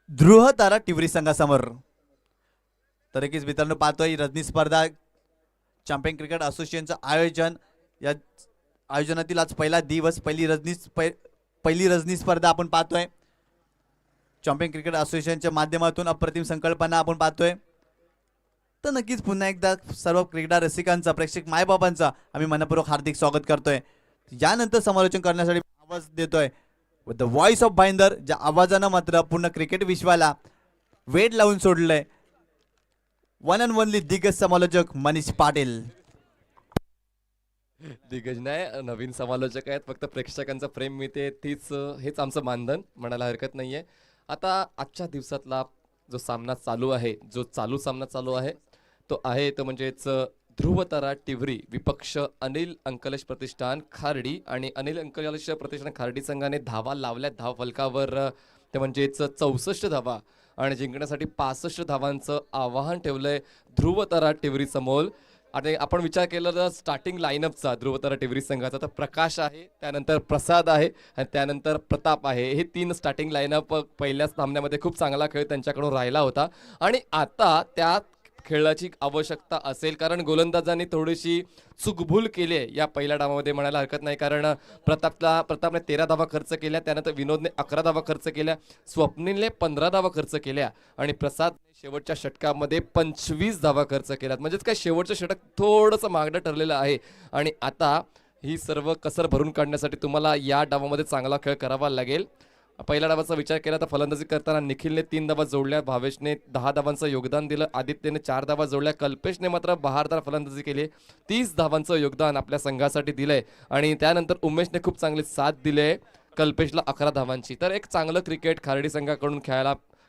ध्रुव तारा टिवरी संघासमोर. तर एकीच मित्रांनो पाहतोय रजनी स्पर्धा चॅम्पियन क्रिकेट असोसिएशनचं आयोजन. या आयोजनातील आज पहिला दिवस, पहिली रजनी स्पर्धा आपण पाहतोय. चॅम्पियन क्रिकेट असोसिएशनच्या माध्यमातून अप्रतिम संकल्पना आपण पाहतोय. तर नक्कीच पुन्हा एकदा सर्व क्रीडा रसिकांचा, प्रेक्षक मायबाबांचा आम्ही मनपूर्वक हार्दिक स्वागत करतोय. यानंतर समालोचन करण्यासाठी आवाज देतोय with the voice of Bhayandar, ज्या आवाजानं मात्र पूर्ण क्रिकेट विश्वाला वेड लावून सोडलंय. वन अँड ओनली दिग्गज समालोचक मनीष पाटील. दिग्गज नाही, नवीन समालोचक आहेत, फक्त प्रेक्षकांचा प्रेम मिळते हेच आमचं मानधन म्हणायला हरकत नाहीये. आता आजच्या दिवसातला जो सामना चालू आहे, जो सामना चालू आहे तो आहे तो म्हणजेच ध्रुवतारा टिवरी विपक्ष अनिल अंकलेश प्रतिष्ठान खार्डी. आणि अनिल अंकलेश प्रतिष्ठान खार्डी संघाने धावा लावल्या धाव फलकावर, ते म्हणजेच 64 धावा आणि जिंकण्यासाठी 65 धावांचं आवाहन ठेवलंय ध्रुवतारा टिवरी समोर. आणि आपण विचार केला तर स्टार्टिंग लाईनअपचा ध्रुवतारा टिवरी संघाचा तर प्रकाश आहे, त्यानंतर प्रसाद आहे आणि त्यानंतर प्रताप आहे. हे 3 स्टार्टिंग लाईनअप पहिल्या सामन्यामध्ये खूप चांगला खेळ त्यांच्याकडून राहिला होता आणि आता त्या खेळाची आवश्यकता असेल, कारण गोलंदाजांनी थोडीशी चुकभूल केली आहे या पहिल्या डावामध्ये म्हणायला हरकत नाही. कारण प्रतापने 13 धावा खर्च केल्या, त्यानंतर विनोदने 11 धावा खर्च केल्या, स्वप्नीलने 15 धावा खर्च केल्या आणि प्रसादने शेवटच्या षटकामध्ये 25 धावा खर्च केल्यात. म्हणजेच काय शेवटचं षटक थोडंसं मागणं ठरलेलं आहे आणि आता ही सर्व कसर भरून काढण्यासाठी तुम्हाला या डावामध्ये चांगला खेळ करावा लागेल. पहिल्या डावाचा विचार केला तर फलंदाजी करताना निखिलने 3 धावा जोडल्या, भावेशने 10 धावांचं योगदान दिलं, आदित्यने 4 धावा जोडल्या, कल्पेशने मात्र बहारदार फलंदाजी केली, 30 धावांचं योगदान आपल्या संघासाठी दिलंय आणि त्यानंतर उमेशने खूप चांगली साथ दिली, कल्पेशला 11 धावांची. तर एक चांगलं क्रिकेट खार्डी संघाकडून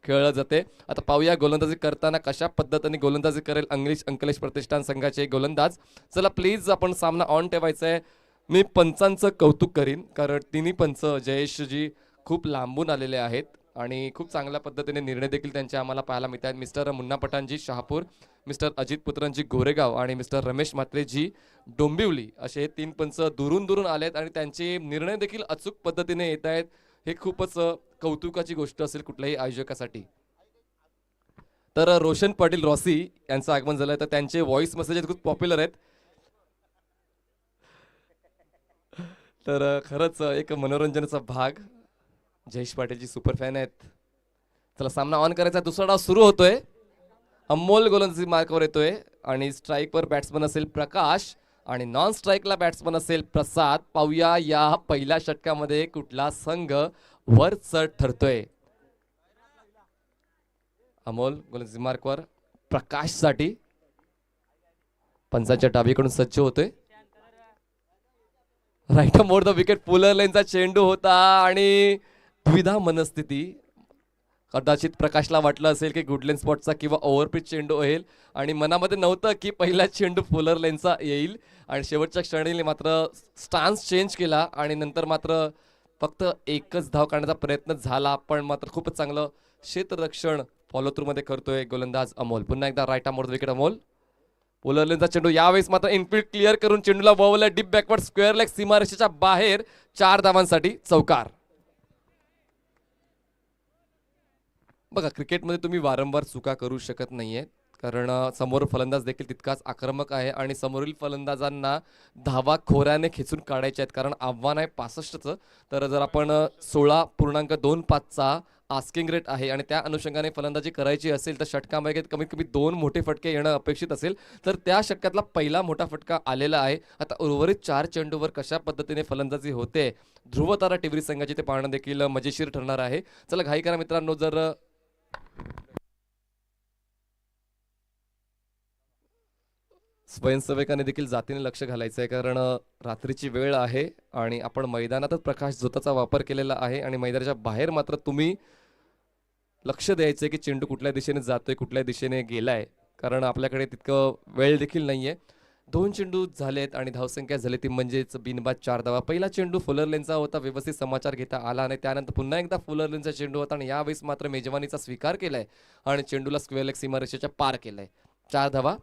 खेळलं जाते. आता पाहूया गोलंदाजी करताना कशा पद्धतीने गोलंदाजी करेल अंकलेश प्रतिष्ठान संघाचे गोलंदाज. चला प्लीज आपण सामना ऑन ठेवायचा आहे. मी पंचांचं कौतुक करीन, कारण तिन्ही पंच जयेशजी खूप लांबून आलेले आहेत आणि खूप चांगल्या पद्धतीने निर्णय देखील त्यांचे आम्हाला पाहायला मिळत आहेत. मिस्टर मुन्ना पठाणजी शहापूर, मिस्टर अजित पुत्रनजी गोरेगाव आणि मिस्टर रमेश म्हात्रेजी डोंबिवली असे हे 3 पंच दुरून दुरून आलेत आणि त्यांचे निर्णय देखील अचूक पद्धतीने येत आहेत. हे खूपच कौतुकाची गोष्ट असेल कुठल्याही आयोजकासाठी. तर रोशन पाटील रॉसी यांचं आगमन झालं, तर त्यांचे व्हॉइस मेसेजेस खूप पॉप्युलर आहेत. तर खरंच एक मनोरंजनाचा भाग. जयेश पाटीलजी सुपर फॅन आहेत. चला सामना ऑन करायचा, दुसरा डाव सुरू होतोय. अमोल गोलंदाजी मार्कवर येतोय आणि स्ट्राईकवर बॅट्समन असेल प्रकाश आणि नॉन स्ट्राईकला बॅट्समन असेल प्रसाद. पाहूया या पहिल्या षटकामध्ये कुठला संघ वर चढ ठरतोय. अमोल गोलंदाजी मार्कवर प्रकाशसाठी पंचांच्या डावीकडून सज्ज होतोय. Right more the wicket fuller लाईनचा चेंडू होता आणि द्विधा मनस्थिती. कदाचित प्रकाशला वाटलं असेल की गुडलेन स्पॉटचा किंवा ओव्हरपिच चेंडू होईल आणि मनामध्ये नव्हतं की पहिला चेंडू फुलर लेनचा येईल आणि शेवटच्या क्षणी मात्र स्टान्स चेंज केला आणि नंतर मात्र फक्त एकच धाव काढण्याचा प्रयत्न झाला, पण मात्र खूपच चांगलं क्षेत्ररक्षण फॉलो थ्रू मध्ये करतोय गोलंदाज अमोल. पुन्हा एकदा right more the wicket Amol. Fuller लेनचा चेंडू यावेळेस मात्र इनफिल्ड क्लिअर करून चेंडूला वळवलं डीप बॅकवर्ड स्क्वेअर लेग सीमारेषेच्या बाहेर. 4 धावांसाठी चौकार. बघा क्रिकेटमध्ये तुम्ही वारंवार चुका करू शकत नाहीये, कारण समोर फलंदाज देखील तितकाच आक्रमक आहे आणि समोरील फलंदाजांना धावा खोऱ्याने खेचून काढायच्या आहेत, कारण आव्हान आहे 65चं. तर जर आपण 16.25चा आस्किंग रेट आहे आणि त्या अनुषंगाने फलंदाजी करायची असेल तर षटकामध्ये कमीत कमी 2 मोठे फटके येणं अपेक्षित असेल. तर त्या षटकातला पहिला मोठा फटका आलेला आहे. आता उर्वरित 4 चेंडूवर कशा पद्धतीने फलंदाजी होते ध्रुवतारा टिवरी संघाची ते पाहणं देखील मजेशीर ठरणार आहे. चला घाई करा मित्रांनो. जर स्वयंसेवकाने देखील जातीने लक्ष घालायचं आहे, कारण रात्रीची वेळ आहे आणि आपण मैदानातच प्रकाश झोताचा वापर केलेला आहे आणि मैदानाच्या बाहेर मात्र तुम्ही लक्ष द्यायचं की चेंडू कुठल्या दिशेने जातोय कुठल्या दिशेने गेलाय, कारण आपल्याकडे तितकं वेळ देखील नाहीये. 2 चेंडू झालेत आणि धावसंख्या झाली ती म्हणजेच बिनबाद 4 धावा. पहिला चेंडू फुलर लेनचा होता, व्यवस्थित समाचार घेता आला आणि त्यानंतर पुन्हा एकदा फुलर लेनचा चेंडू होता आणि यावेळेस मात्र मेजवानीचा स्वीकार केलाय आणि चेंडूला स्क्वेअर लेग सीमारेषेच्या पार केलाय. 4 धावा.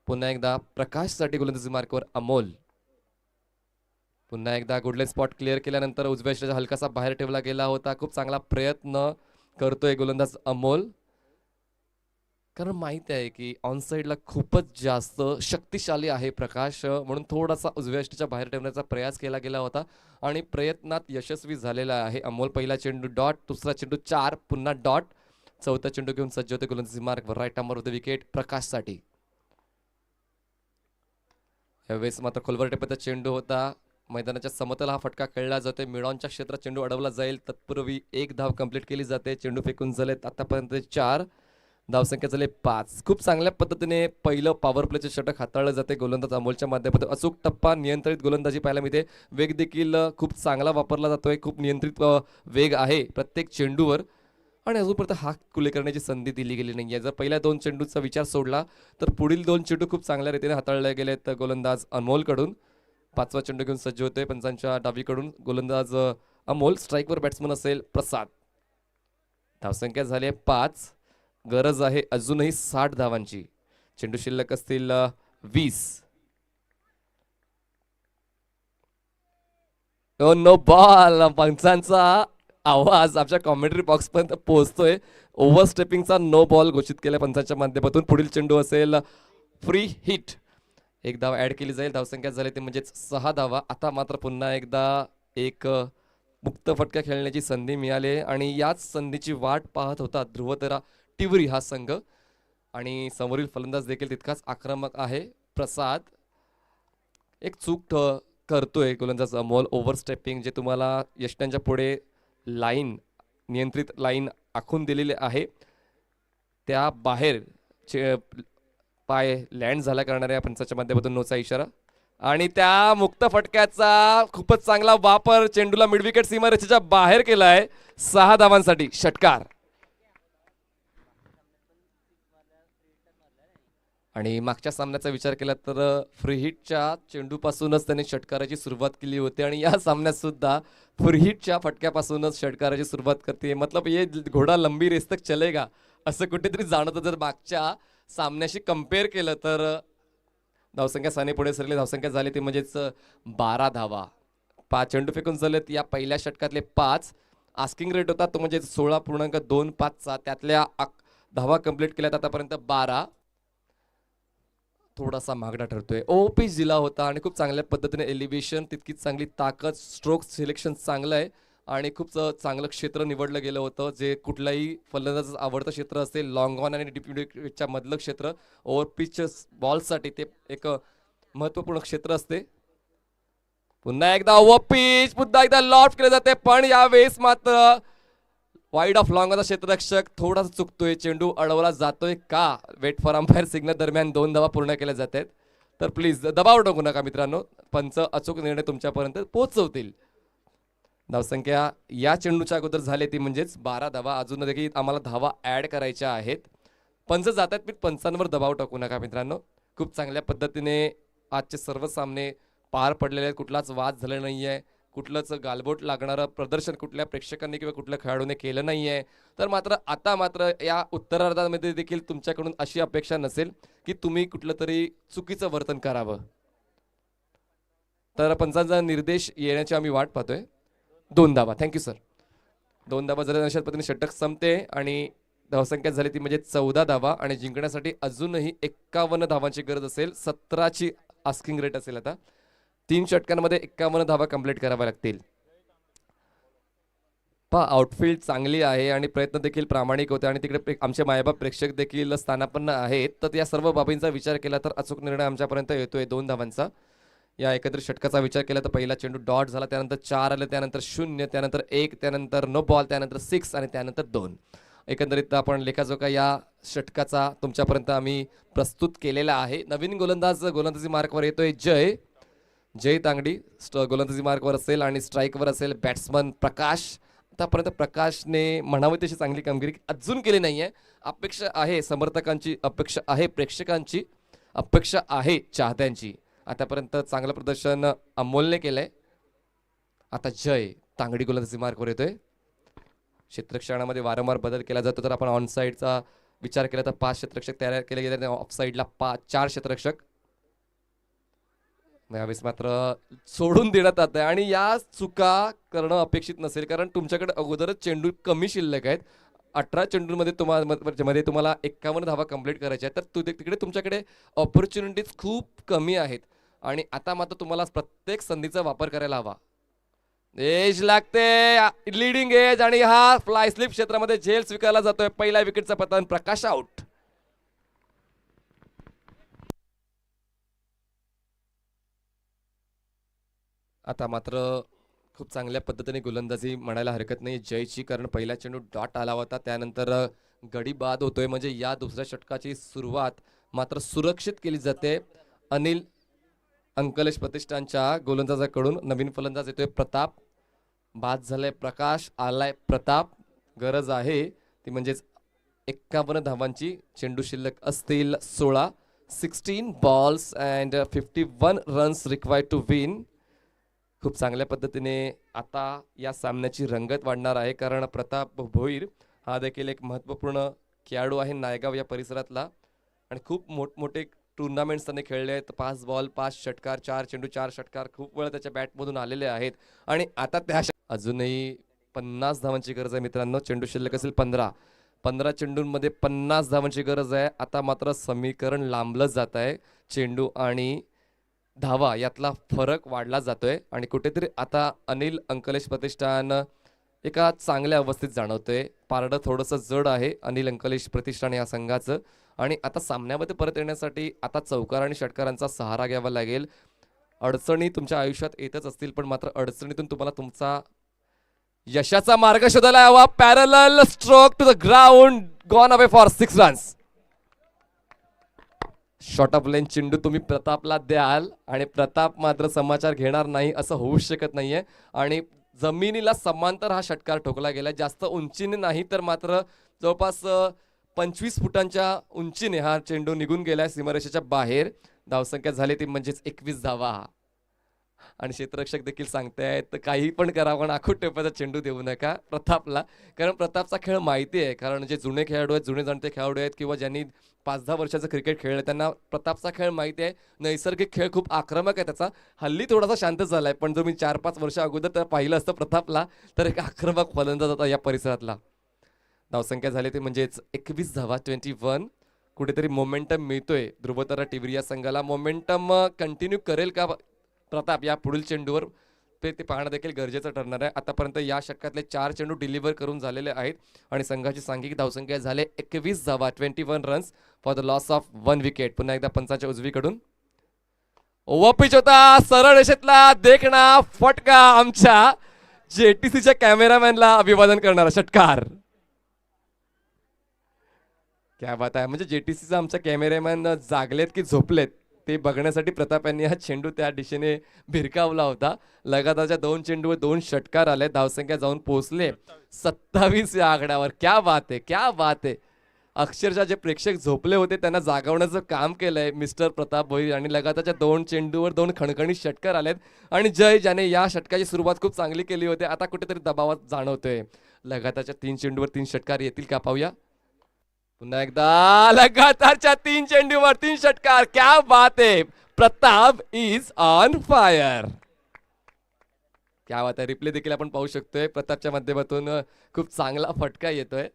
पुन्हा एकदा प्रकाशसाठी गोलंदाजी मार्कवर अमोल. पुन्हा एकदा गुडलेन स्पॉट क्लिअर केल्यानंतर उजव्या षटकाचा हलकासा बाहेर ठेवला गेला होता. खूप चांगला प्रयत्न करतोय गोलंदाज अमोल, कारण माहिती आहे की ऑन साईडला खूपच जास्त शक्तिशाली आहे प्रकाश, म्हणून थोडासा उजव्या षटकाच्या बाहेर ठेवण्याचा प्रयास केला गेला होता आणि प्रयत्नात यशस्वी झालेला आहे अमोल. पहिला चेंडू डॉट, दुसरा चेंडू 4, पुन्हा डॉट, चौथा चेंडू घेऊन सज्ज होते गोलंदाजी मार्कवर राईट आर्मवर होते विकेट प्रकाशसाठी. यावेळेस मात्र खोलवर टेपचा चेंडू होता. मैदानाच्या समतल हा फटका खेळला जातोय. मिडॉनच्या क्षेत्रात चेंडू अडवला जाईल. तत्पूर्वी 1 धाव कंप्लीट केली जाते. चेंडू फेकून झालेत आतापर्यंत 4, धावसंख्या झाले 5. खूप चांगल्या पद्धतीने पहिलं पॉवर प्लेचे षटक हाताळलं जाते गोलंदाज अमोलच्या माध्यमातून. अचूक टप्पा, नियंत्रित गोलंदाजी पाहायला मिळते. वेग देखील खूप चांगला वापरला जातोय. खूप नियंत्रित वेग आहे प्रत्येक चेंडूवर आणि अजूनपर्यंत हात खुले करण्याची संधी दिली गेली नाहीये. जर पहिल्या 2 चेंडूचा विचार सोडला तर पुढील 2 चेंडू खूप चांगल्या रीतीने हाताळले गेलेत गोलंदाज अमोलकडून. 5वा चेंडू घेऊन सज्ज होते पंचांच्या डावीकडून गोलंदाज अमोल. स्ट्राईकवर बॅट्समन असेल प्रसाद. धावसंख्या झाली आहे 5. गरज आहे अजूनही 60 धावांची. चेंडू शिल्लक असतील 20. No ball. पंचांचा आवाज आमच्या कॉमेंट्री बॉक्स पर्यंत पोहोचतोय. ओव्हर स्टेपिंगचा नो बॉल घोषित केला पंचांच्या माध्यमातून. पुढील चेंडू असेल फ्री हिट. 1 धाव ऍड केली जाईल. धावसंख्या झाली ते म्हणजेच 6 धावा. आता मात्र पुन्हा एकदा एक मुक्त फटका खेळण्याची संधी मिळाली आणि याच संधीची वाट पाहत होता ध्रुवतारा टिवरी हा संघ आणि समोरील फलंदाज देखील तितकाच आक्रमक आहे प्रसाद. एक चूक करतोय गोलंदाज अमोल. ओव्हर स्टेपिंग, जे तुम्हाला यष्टांच्या पुढे लाईन, नियंत्रित लाईन आखून दिलेली आहे त्या बाहेर पाय लँड झाला करणाऱ्या पंचाच्या माध्यमातून नोचा इशारा आणि त्या मुक्त फटक्याचा खूपच चांगला वापर चेंडूला मिड विकेट सीमारेषेच्या बाहेर केलाय. 6 धावांसाठी षटकार. आणि मागच्या सामन्याचा विचार केला तर फ्रीहिटच्या चेंडूपासूनच त्याने षटकाराची सुरुवात केली होती आणि या सामन्यात सुद्धा फ्रीहिटच्या फटक्यापासूनच षटकाराची सुरुवात करते. मतलब ये घोडा लंबी रेस तक चलेगा असं कुठेतरी जाणवतं जर मागच्या सामन्याशी कम्पेअर केलं तर. धावसंख्या साने पुढे सरली, धावसंख्या झाली ती म्हणजेच 12 धावा. 5 चेंडू फेकून झालेत या पहिल्या षटकातले 5. आस्किंग रेट होता तो म्हणजे 16.25चा, त्यातल्या धावा कंप्लीट केल्यात आतापर्यंत 12. थोडासा महागडा ठरतोय. ओपी जिला होता आणि खूप चांगल्या पद्धतीने एलिव्हेशन, तितकीच चांगली ताकद, स्ट्रोक सिलेक्शन चांगलं आहे आणि खूप चांगलं क्षेत्र निवडलं गेलं होतं जे कुठलाही फलंदाजाचं आवडतं क्षेत्र असेल. लॉंग ऑन आणि डीपच्या मधलं क्षेत्र ओव्हर पिच बॉलसाठी ते एक महत्त्वपूर्ण क्षेत्र असते. पुन्हा एकदा ओव्हर पिच, पुन्हा एकदा लॉफ्ट केले जाते, पण यावेळेस मात्र वाईड ऑफ लॉंगचा क्षेत्ररक्षक थोडासा चुकतोय. चेंडू अडवला जातोय का? वेट फॉर अंपायर सिग्नल दरम्यान 2 धावा पूर्ण केल्या जात आहेत. तर प्लीज दबाव टाकू नका मित्रांनो, पंच अचूक निर्णय तुमच्यापर्यंत पोहोचवतील. धावसंख्या या चेंडूच्या अगोदर झाली ती म्हणजेच 12 धावा. अजून देखील आम्हाला धावा ऍड करायच्या आहेत. पंच जात आहेत, पंचांवर दबाव टाकू नका मित्रांनो. खूप चांगल्या पद्धतीने आजचे सर्व सामने पार पडलेले आहेत. कुठलाच वाद झाला नाही आहे, कुठलंच गालबोट लागणारं प्रदर्शन कुठल्या प्रेक्षकांनी किंवा कुठल्या खेळाडूने केलं नाही आहे. तर मात्र या उत्तरार्धामध्ये देखील तुमच्याकडून अशी अपेक्षा नसेल की तुम्ही कुठलं तरी चुकीचं वर्तन करावं. तर पंचांचा निर्देश येण्याची आम्ही वाट पाहतोय. 2 धावा. Thank you sir. 2 धावा झाल्या अशा पद्धतीने षटक संपते आणि धावसंख्या झाली ती म्हणजे 14 धावा आणि जिंकण्यासाठी अजूनही 51 धावांची गरज असेल. 17ची आस्किंग रेट असेल. आता 3 षटकांमध्ये 51 धावा कंप्लीट कराव्या लागतील. पहा आउटफील्ड चांगली आहे आणि प्रयत्न देखील प्रामाणिक होते आणि तिकडे आमचे मायबाप प्रेक्षक देखील स्थानापन्न आहेत. तर या सर्व बाबींचा विचार केला तर अचूक निर्णय आमच्यापर्यंत येतोय 2 धावांचा. या एकत्रित षटकाचा विचार केला तर पहिला चेंडू डॉट झाला, त्यानंतर 4 आले, त्यानंतर 0, त्यानंतर 1, त्यानंतर नो बॉल, त्यानंतर 6 आणि त्यानंतर 2. एकंदरीत आपण लेखाजोखा या षटकाचा तुमच्यापर्यंत आम्ही प्रस्तुत केलेला आहे. नवीन गोलंदाजी मार्कवर येतोय जय तांगडी गोलंदाजी मार्कवर असेल आणि स्ट्राईकवर असेल बॅट्समन प्रकाश. आतापर्यंत प्रकाशने म्हणावी तशी चांगली कामगिरी अजून केली नाही आहे. अपेक्षा आहे समर्थकांची, अपेक्षा आहे प्रेक्षकांची, अपेक्षा आहे चाहत्यांची. आतापर्यंत चांगलं प्रदर्शन अमोलने केलंय. आता जय तांगडी गोलंदाजी मार्कवर येतोय. क्षेत्ररक्षणामध्ये वारंवार बदल केला जातो. तर आपण ऑन साईडचा विचार केला तर 5 क्षेत्ररक्षक तयार केले गेले, ऑफ साईडला 4 क्षेत्ररक्षक. यावेळेस मात्र सोडून देण्यात आत आहे आणि या चुका करणं अपेक्षित नसेल कारण तुमच्याकडे अगोदरच चेंडू कमी शिल्लक आहेत. 18 चेंडूमध्ये तुम्हाला 51 धावा कंप्लीट करायच्या आहेत. तर तिकडे तुमच्याकडे ऑपॉर्च्युनिटीज खूप कमी आहेत आणि आता मात्र तुम्हाला प्रत्येक संधीचा वापर करायला हवा. एज लागते, लिडिंग एज आणि हा फ्लाय स्लिप क्षेत्रामध्ये झेल स्वीकारला जातोय. पहिल्या विकेटचा पतन, प्रकाश आउट. आता मात्र खूप चांगल्या पद्धतीने गोलंदाजी म्हणायला हरकत नाही जयची, कारण पहिला चेंडू डॉट आला होता, त्यानंतर गडी बाद होतोय. म्हणजे या दुसऱ्या षटकाची सुरुवात मात्र सुरक्षित केली जाते. अनिल अंकलेश प्रतिष्ठानच्या गोलंदाजाकडून नवीन फलंदाज येतोय प्रताप. बाद झालाय प्रकाश, आलाय प्रताप. गरज आहे ती म्हणजेच 51 धावांची. चेंडू शिल्लक असतील 16. 16 balls and 51 runs required to win. खूप चांगल्या पद्धतीने आता या सामन्याची रंगत वाढणार आहे कारण प्रताप भोईर हा देखील एक महत्त्वपूर्ण खेळाडू आहे नायगाव या परिसरातला आणि खूप मोठमोठे टुर्नामेंट्स त्यांनी खेळले आहेत. 5 बॉल 5 षटकार, 4 चेंडू 4 षटकार खूप वेळा त्याच्या बॅटमधून आलेले आहेत आणि आता त्या अजूनही 50 धावांची गरज आहे मित्रांनो. चेंडू शिल्लक असेल 15 चेंडूंमध्ये 50 धावांची गरज आहे. आता मात्र समीकरण लांबलं जात आहे. चेंडू आणि धावा यातला फरक वाढला जातोय आणि कुठेतरी आता अनिल अंकलेश प्रतिष्ठान एका चांगल्या अवस्थेत जाणवतोय. पारडं थोडंसं जड आहे अनिल अंकलेश प्रतिष्ठान या संघाचं आणि आता सामन्यामध्ये परत येण्यासाठी आता चौकार आणि षटकारांचा सहारा घ्यावा लागेल. अडचणी तुमच्या आयुष्यात येतच असतील पण मात्र अडचणीतून तुम्हाला तुमचा यशाचा मार्ग शोधायला हवा. Parallel stroke to the ground, gone away for 6 runs. Short of length चेंडू तुम्ही प्रतापला द्याल आणि प्रताप मात्र समाचार घेणार नाही असं होऊ शकत नाहीये आणि जमिनीला समांतर हा षटकार ठोकला गेला. जास्त उंचीने नाही तर मात्र जवळपास 25 फुटांच्या उंचीने हा चेंडू निघून गेलाय सीमारेषेच्या बाहेर. धावसंख्या झाली ती म्हणजेच 21 धावा. आणि क्षेत्ररक्षक देखील सांगतायत काही पण करा पण आखूड टोपाचा चेंडू देऊ नका प्रतापला, कारण प्रतापचा खेळ माहिती आहे. कारण जे जुने खेळाडू आहेत, जुने जाणते खेळाडू आहेत किंवा ज्यांनी 5-10 वर्षाचं क्रिकेट खेळलं त्यांना प्रतापचा खेळ माहिती आहे. नैसर्गिक खेळ खूप आक्रमक आहे त्याचा. हल्ली थोडासा शांत झालाय, पण जो मी 4-5 वर्ष अगोदर तर पाहिलं असतं प्रतापला तर एक आक्रमक फलंदाज होता या परिसरातला. धावसंख्या झाली ते म्हणजेच 21 धावा, 21. कुठेतरी मोमेंटम मिळतोय ध्रुवतारा टिवरी या संघाला. मोमेंटम कंटिन्यू करेल का प्रताप या पुढील चेंडूवर ते पाहणं देखील गरजेचं ठरणार आहे. आतापर्यंत या षटकातले 4 चेंडू डिलिव्हर करून झालेले आहेत आणि संघाची सांघिक धावसंख्या झाले 21 धावा, 21 runs for the loss of 1 wicket. पुन्हा एकदा पंचाच्या उजवीकडून ओव्हर पिच होता, सरळ रेषेतला देखणा फटका. आमच्या जेटीसीच्या कॅमेरामॅनला अभिवादन करणारा षटकार. क्या बात आहे. म्हणजे जेटीसीचा आमच्या कॅमेरामॅन जागलेत की झोपलेत ते बघण्यासाठी प्रताप यांनी हा चेंडू त्या दिशेने भिरकावला होता. लगातारच्या 2 चेंडूवर 2 षटकार आले. धावसंख्या जाऊन पोहोचले 27 या आकड्यावर. क्या बात आहे, क्या बात आहे. अक्षरशः जे प्रेक्षक झोपले होते त्यांना जागवण्याचं काम केलंय मिस्टर प्रताप भोईर. आणि लगातारच्या 2 चेंडूवर 2 खणखणीत षटकार आलेत. आणि जय ज्याने या षटकाची सुरुवात खूप चांगली केली होती आता कुठेतरी दबावात जाणवतोय. लगातारच्या 3 चेंडूवर 3 षटकार येतील का पाहूया. पुन्हा एकदा लगातारच्या 3 चेंडूवर 3 षटकार. क्या बात आहे. Pratap is on fire. क्या बात आहे. रिप्ले देखील आपण पाहू शकतोय. प्रतापच्या माध्यमातून खूप चांगला फटका येतोय.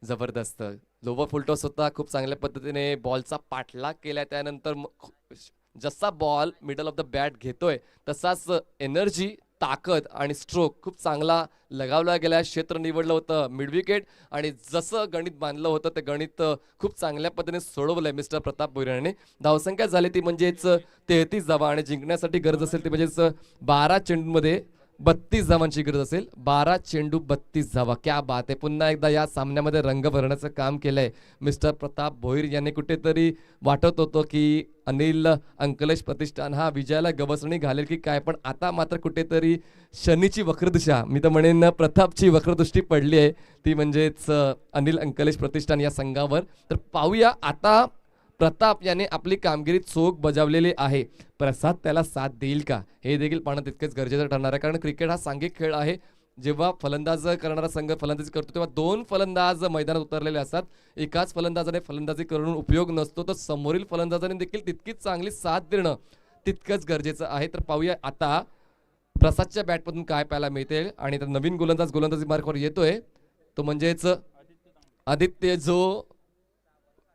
जबरदस्त लोवर फुलटॉस होता. खूप चांगल्या पद्धतीने बॉलचा पाठलाग केला. त्यानंतर जसा ball middle of the bat घेतोय तसाच एनर्जी, ताकद आणि स्ट्रोक खूप चांगला लगावला गेला. क्षेत्र निवडलं होतं मिड विकेट आणि जसं गणित बांधलं होतं ते गणित खूप चांगल्या पद्धतीने सोडवलंय मिस्टर प्रताप भोईर यांनी. धावसंख्या झाली ती म्हणजेच 33 धावा आणि जिंकण्यासाठी गरज असेल ती म्हणजेच 12 चेंडूमध्ये 32 धावांची गरज असेल. 12 चेंडू 32 धावा. क्या बात आहे. पुन्हा एकदा या सामन्यामध्ये रंग भरण्याचं काम केलंय मिस्टर प्रताप भोईर यांनी. कुठेतरी वाटत होतं की अनिल अंकलेश प्रतिष्ठान हा विजयाला गवसणी घालेल की काय, पण आता मात्र कुठेतरी शनीची वक्रदिशा, मी तर म्हणेन प्रतापची वक्रदृष्टी पडली आहे ती म्हणजेच अनिल अंकलेश प्रतिष्ठान या संघावर. तर पाहूया आता प्रताप याने आपली कामगिरी चोख बजावलेली आहे. प्रसाद त्याला साथ देईल का हे देखील पाहणं तितकेच गरजेचं ठरणार आहे. कारण क्रिकेट हा सांघिक खेळ आहे. जेव्हा फलंदाज करणारा संघ फलंदाजी करतो तेव्हा 2 फलंदाज मैदानात उतरलेले असतात. एकाच फलंदाजाने फलंदाजी करून उपयोग नसतो, तर समोरील फलंदाजाने देखील तितकीच चांगली साथ देणं तितकंच गरजेचं आहे. तर पाहूया आता प्रसादच्या बॅटमधून काय पाहायला मिळते. आणि नवीन गोलंदाजी मार्कवर येतोय तो म्हणजेच आदित्य, जो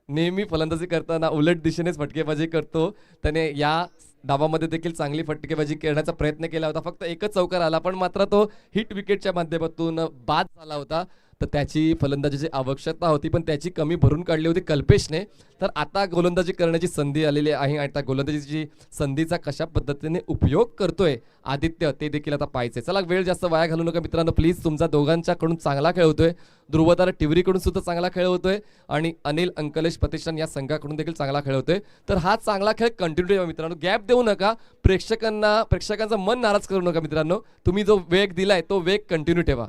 नेहमी फलंदाजी करताना उलट दिशेनेच फटकेबाजी करतो. त्याने या डावामध्ये देखील चांगली फटकेबाजी करण्याचा प्रयत्न केला होता. फक्त एकच चौकार आला, पण मात्र तो हिट विकेटच्या माध्यमातून बाद झाला होता. तर त्याची फलंदाजीची आवश्यकता होती, पण त्याची कमी भरून काढली होती कल्पेशने. तर आता गोलंदाजी करण्याची संधी आलेली आहे आणि त्या गोलंदाजीची संधीचा कशा पद्धतीने उपयोग करतोय आदित्य ते देखील आता पाहायचंय. चला वेळ जास्त वाया घालू नका मित्रांनो प्लीज. तुमचा दोघांच्याकडून चांगला खेळ होतोय. ध्रुवतारा टिवरीकडून सुद्धा चांगला खेळ होतोय आणि अनिल अंकलेश प्रतिष्ठान या संघाकडून देखील चांगला खेळ होतोय. तर हा चांगला खेळ कंटिन्यू ठेवा मित्रांनो. गॅप देऊ नका. प्रेक्षकांचं मन नाराज करू नका मित्रांनो. तुम्ही जो वेग दिलाय तो वेग कंटिन्यू ठेवा.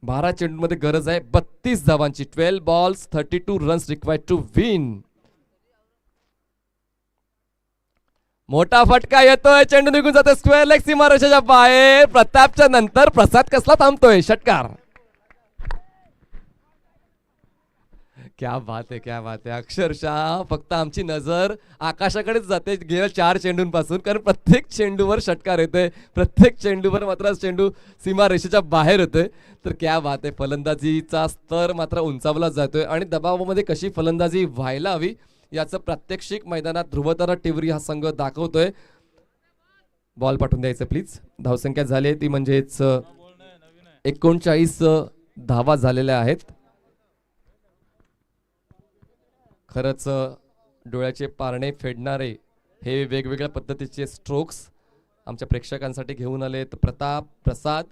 12 चेंडूमध्ये गरज आहे 32 धावांची. 12 balls 32 runs required to win. मोठा फटका येतोय. चेंडू निघून जातोय स्क्वेअर लेग सीमारेषेच्या बाहेर. प्रतापच्या नंतर प्रसाद कसला थांबतोय. षटकार. क्या बात आहे, क्या बात आहे. अक्षरशः फक्त आमची नजर आकाशाकडेच जाते गेल्या 4 चेंडूंपासून, कारण प्रत्येक चेंडूवर षटकार येतोय. प्रत्येक चेंडूवर मात्र चेंडू सीमा रेषेच्या बाहेर होतोय. तर क्या बात आहे. फलंदाजीचा स्तर मात्र उंचावला जातोय आणि दबावामध्ये कशी फलंदाजी व्हायला हवी याचं प्रात्यक्षिक मैदानात ध्रुवतारा टिवरी हा संघ दाखवतोय. बॉल पाठवून द्यायचं प्लीज. धावसंख्या झाली ती म्हणजेच 39 धावा झालेल्या आहेत. खरंच डोळ्याचे पारणे फेडणारे हे वेगवेगळ्या पद्धतीचे स्ट्रोक्स आमच्या प्रेक्षकांसाठी घेऊन आलेत प्रसाद.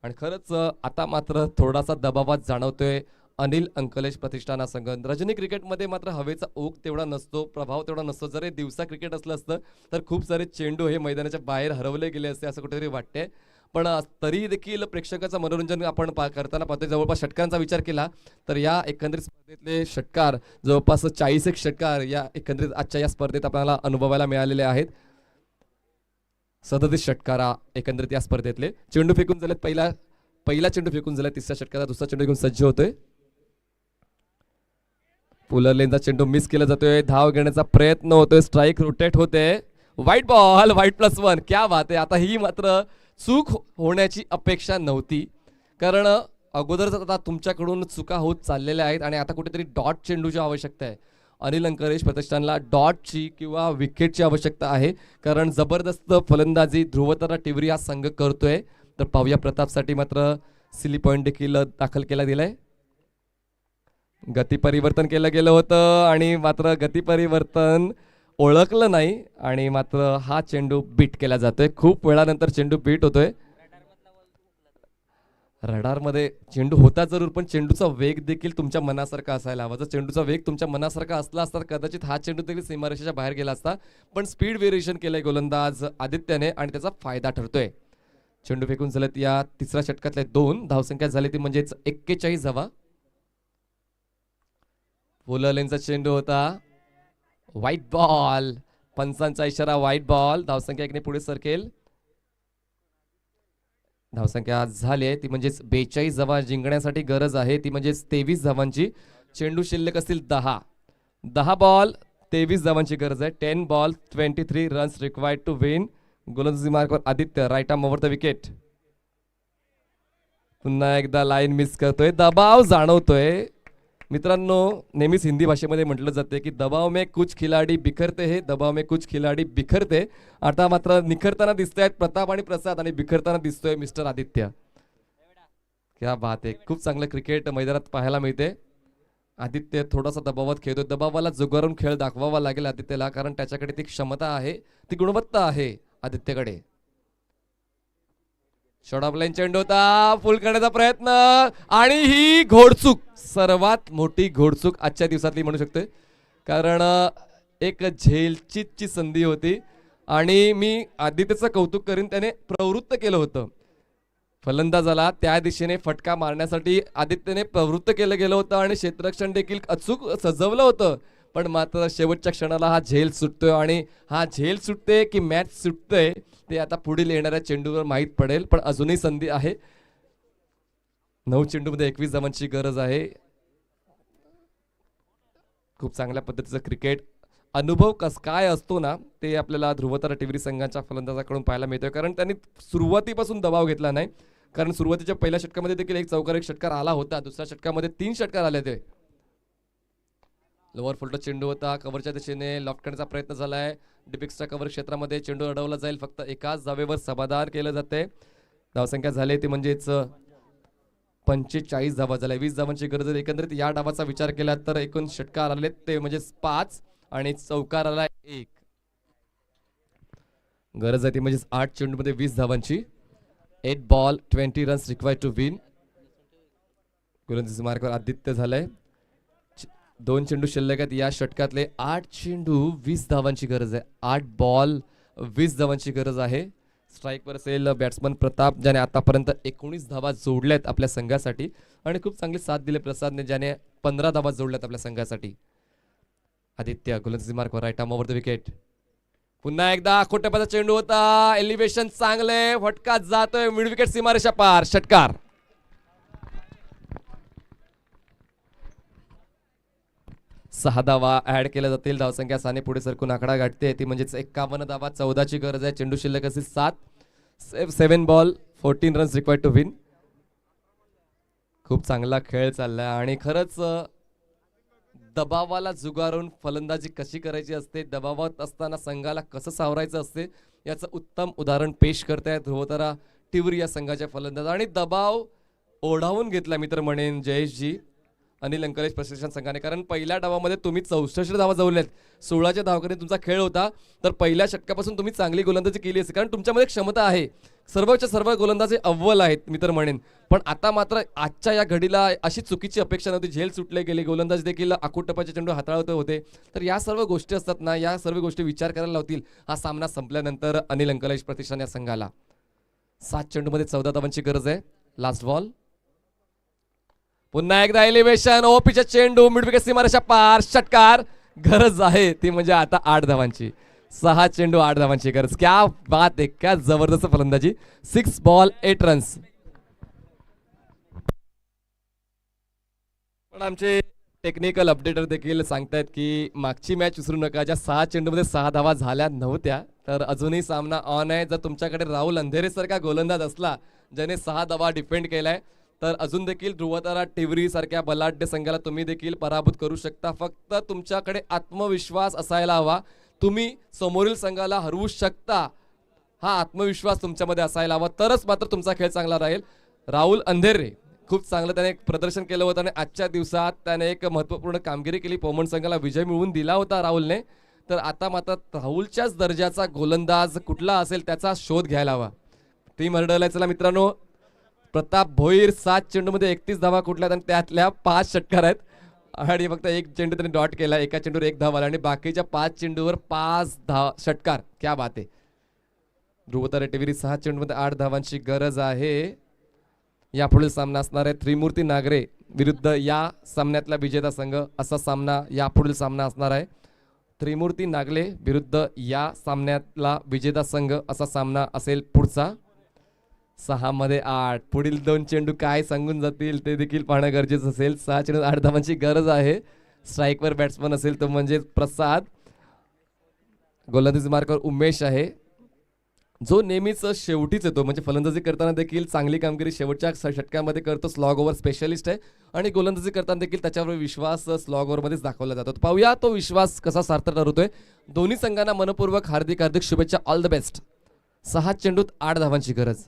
आणि खरंच आता मात्र थोडासा दबावात जाणवतोय अनिल अंकलेश प्रतिष्ठान संघ. रजनी क्रिकेटमध्ये मात्र हवेचा ओघ तेवढा नसतो, प्रभाव तेवढा नसतो. जरी दिवसा क्रिकेट असलं असतं तर खूप सारे चेंडू हे मैदानाच्या बाहेर हरवले गेले असते असं कुठेतरी वाटते. पण तरी देखील प्रेक्षकाचं मनोरंजन आपण करताना पाहतो. जवळपास षटकांचा विचार केला तर या एकंदरीत स्पर्धेतले षटकार जवळपास 40 एक षटकार या एकंदरीत आजच्या या स्पर्धेत आपल्याला अनुभवायला मिळालेले आहेत. 37 षटकार एकंदरीत या स्पर्धेतले. चेंडू फेकून झालेत. पहिला चेंडू फेकून झाला. तिसऱ्या षटकाचा दुसरा चेंडू घेऊन सज्ज होतोय. पुलरलेनचा चेंडू मिस केला जातोय. धाव घेण्याचा प्रयत्न होतोय. स्ट्राईक रोटेट होते. White ball. व्हाईट +1. क्या बात आहे. आता ही मात्र चूक होण्याची अपेक्षा नव्हती, कारण अगोदरच आता तुमच्याकडून चुका होत चाललेल्या आहेत आणि आता कुठेतरी डॉट चेंडूची आवश्यकता आहे. अनिल अंकलेश प्रतिष्ठानला डॉटची किंवा विकेटची आवश्यकता आहे, कारण जबरदस्त फलंदाजी ध्रुवतारा टिवरी हा संघ करतोय. तर पाहूया प्रतापसाठी मात्र सिली पॉईंट देखील दाखल केला गेलाय. गती परिवर्तन केलं गेलं होतं आणि मात्र गती परिवर्तन ओळखलं नाही आणि मात्र हा चेंडू बीट केला जातोय. खूप वेळानंतर चेंडू बीट होतोय. रडारमध्ये चेंडू होता जरूर, पण चेंडूचा वेग देखील तुमच्या मनासारखा असायला हवा. जर चेंडूचा वेग तुमच्या मनासारखा असला असता कदाचित हा चेंडू देखील सीमारेषेच्या बाहेर गेला असता. पण स्पीड व्हेरिएशन केलंय गोलंदाज आदित्यने आणि त्याचा फायदा ठरतोय. चेंडू फेकून झालेत या तिसऱ्या षटकातल्या 2 धावसंख्या झाली ती म्हणजेच 41 धावा. पुलरलेनचा चेंडू होता. White ball. पंचांचा इशारा व्हाईट बॉल. धावसंख्या 1 ने पुढे सरकेल. धावसंख्या झाली आहे ती म्हणजेच 42 धावा जिंकण्यासाठी गरज आहे ती म्हणजेच 23 धावांची. चेंडू शिल्लक असतील 10 बॉल 23 धावांची गरज आहे. 10 ball 23 runs required to win. गोलंदाजी मार्कवर Aditya. Right arm over the wicket. पुन्हा एकदा लाईन मिस करतोय. दबाव जाणवतोय. मित्रांनो, नेहमीच हिंदी भाषेमध्ये म्हटलं जाते की दबाव में कुछ खिलाडी बिखरते है, दबाव में कुछ खिलाडी बिखरते. आता मात्र निखरताना दिसत आहेत प्रताप आणि प्रसाद आणि बिखरताना दिसतोय मिस्टर आदित्य. क्या बात आहे. खूप चांगलं क्रिकेट मैदानात पाहायला मिळते. आदित्य थोडासा दबावात खेळतोय. दबावाला जुगारून खेळ दाखवावा लागेल आदित्यला, कारण त्याच्याकडे ती क्षमता आहे, ती गुणवत्ता आहे आदित्यकडे. शॉर्ट लाईन चेंडू होता. फुल करण्याचा प्रयत्न आणि ही घोडचूक, सर्वात मोठी घोडचूक आजच्या दिवसातली म्हणू शकते, कारण एक झेलचीतची संधी होती आणि मी आदित्यचं कौतुक करीन. त्याने प्रवृत्त केलं होतं फलंदाजाला त्या दिशेने फटका मारण्यासाठी. आदित्यने प्रवृत्त केलं गेलं होतं आणि क्षेत्ररक्षण देखील अचूक सजवलं होतं, पण मात्र शेवटच्या क्षणाला हा झेल सुटतोय आणि हा झेल सुटते की मॅच सुटतोय ते आता पुढील येणाऱ्या चेंडूवर माहीत पडेल. पण अजूनही संधी आहे. 9 चेंडूमध्ये 21 धावांची गरज आहे. खूप चांगल्या पद्धतीचं क्रिकेट अनुभव काय असतो ना, ते आपल्याला ध्रुवतारा टिवरी संघाच्या फलंदाजाकडून पाहायला मिळतोय, कारण त्यांनी सुरुवातीपासून दबाव घेतला नाही. कारण सुरुवातीच्या पहिल्या षटकामध्ये देखील एक चौकार एक षटकार आला होता. दुसऱ्या षटकामध्ये 3 षटकार आले ते. लोअर फुलटो चेंडू होता. कव्हरच्या दिशेने लॉफ्ट करण्याचा प्रयत्न झालाय. डिपिक्सच्या कव्हर क्षेत्रामध्ये चेंडू अडवला जाईल. फक्त एकाच धावेवर समाधान केलं जाते. धावसंख्या झाली ती म्हणजेच 45 धावा झाल्या. 20 धावांची गरज आहे. एकंदरीत या डावाचा विचार केला तर एकूण षटकार आले ते म्हणजे 5 आणि चौकार आला 1. गरज आहे ती म्हणजे 8 चेंडूमध्ये 20 धावांची. 8 ball 20 runs required to win. गोलंदाजी मार्कवर आदित्य झालाय. 2 चेंडू शिल्लक आहेत या षटकातले. 8 चेंडू 20 धावांची गरज आहे. 8 बॉल 20 धावांची गरज आहे. स्ट्राईकवर असेल बॅट्समन प्रताप, ज्याने आतापर्यंत 19 धावा जोडल्यात आपल्या संघासाठी आणि खूप चांगली साथ दिली प्रसादने, ज्याने 15 धावा जोडल्यात आपल्या संघासाठी. आदित्य गोलंदाजी मार्कवर right arm over the wicket. पुन्हा एकदा खोट्यापाचा चेंडू होता. एलिव्हेशन चांगले. फटका जातोय मिड विकेट सीमारेषा पार. षटकार. सहा धावा ऍड केल्या जातील. धावसंख्या साने पुढे सरकून आकडा गाठते ती म्हणजेच 51 धावा. 14ची गरज आहे. चेंडू शिल्लक असेल 7 ball 14 runs required to win. खूप चांगला खेळ चाललाय आणि खरंच दबावाला जुगारून फलंदाजी कशी करायची असते, दबावात असताना संघाला कसं सावरायचं असते, याचं उत्तम उदाहरण पेश करतायत ध्रुवतारा टिवरी या संघाच्या फलंदाज. आणि दबाव ओढावून घेतला मी तर म्हणेन जयेशजी अनिल अंकलेश प्रशिक्षण संघाने, कारण पहिल्या डावामध्ये तुम्ही 64 धावा जवळल्यात. 16च्या धावाकडे तुमचा खेळ होता, तर पहिल्या षटकापासून तुम्ही चांगली गोलंदाजी केली असते, कारण तुमच्यामध्ये क्षमता आहे. सर्वच्या सर्व गोलंदाज अव्वल आहेत मी तर म्हणेन. पण आता मात्र आजच्या या घडीला अशी चुकीची अपेक्षा नव्हती. झेल सुटले गेले. गोलंदाज देखील आकुटप्पाचे चेंडू हाताळत होते. तर या सर्व गोष्टी असतात ना, या सर्व गोष्टी विचार करायला लावतील हा सामना संपल्यानंतर अनिल अंकलेश प्रतिष्ठान या संघाला. 7 चेंडूमध्ये 14 धावांची गरज आहे. Last ball. पुन्हा एकदा एलिव्हेशन. ओपीच्या चेंडू मिडविकेट सीमारेषा पार. षटकार. गरज आहे ती म्हणजे आता 8 धावांची. 6 चेंडू 8 धावांची गरज. क्या बात आहे, क्या जबरदस्त फलंदाजी. 6 बॉल 8 रन्स. पण आमचे टेक्निकल अपडेटर देखील सांगतायत की मागची मॅच विसरू नका, ज्या 6 चेंडूमध्ये 6 धावा झाल्या नव्हत्या, तर अजूनही सामना ऑन आहे. जर तुमच्याकडे राहुल अंधेरे सारखा गोलंदाज असला ज्याने 6 धावा डिफेंड केलाय, तर अजून देखील ध्रुवतारा टिवरी सारख्या बलाढ्य संघाला तुम्ही देखील पराभूत करू शकता. फक्त तुमच्याकडे आत्मविश्वास असायला हवा. तुम्ही समोरील संघाला हरवू शकता, हा आत्मविश्वास तुमच्यामध्ये असायला हवा, तरच मात्र तुमचा खेळ चांगला राहील. राहुल अंधेरे खूप चांगलं त्याने एक प्रदर्शन केलं होतं आणि आजच्या दिवसात त्याने एक महत्त्वपूर्ण कामगिरी केली. पोमन संघाला विजय मिळवून दिला होता राहुलने. तर आता मात्र राहुलच्याच दर्जाचा गोलंदाज कुठला असेल त्याचा शोध घ्यायला हवा. टीम हरडलाय. चला मित्रांनो, प्रताप भोईर 7 चेंडूमध्ये 31 धावा कुठल्यात आणि त्यातल्या 5 षटकार आहेत आणि फक्त एक चेंडू त्यांनी डॉट केला. एका चेंडूवर 1 धाव आला आणि बाकीच्या 5 चेंडूवर 5 षटकार. क्या बात आहे. ध्रुवतारा टिवरी 6 चेंडूमध्ये 8 धावांची गरज आहे. यापुढील सामना असणार आहे त्रिमूर्ती नागरे विरुद्ध या सामन्यातला विजेता संघ. असा सामना यापुढील सामना असणार आहे. त्रिमूर्ती नागले विरुद्ध या सामन्यातला विजेता संघ असा सामना असेल पुढचा. 6 मध्ये 8. पुढील 2 चेंडू काय सांगून जातील ते देखील पाहणं गरजेचं असेल. 6 चेंडू 8 धावांची गरज आहे. स्ट्राईकवर बॅट्समन असेल तो म्हणजे प्रसाद. गोलंदाजी मार्कावर उमेश आहे, जो नेहमीच शेवटीच येतो. म्हणजे फलंदाजी करताना देखील चांगली कामगिरी शेवटच्या षटकांमध्ये करतो. स्लॉग ओव्हर स्पेशलिस्ट आहे आणि गोलंदाजी करताना देखील त्याच्यावर विश्वास स्लॉग ओव्हरमध्येच दाखवला जातो. पाहूया तो विश्वास कसा सार्थ ठरवतोय. दोन्ही संघांना मनपूर्वक हार्दिक हार्दिक शुभेच्छा. All the best. 6 चेंडूत 8 धावांची गरज.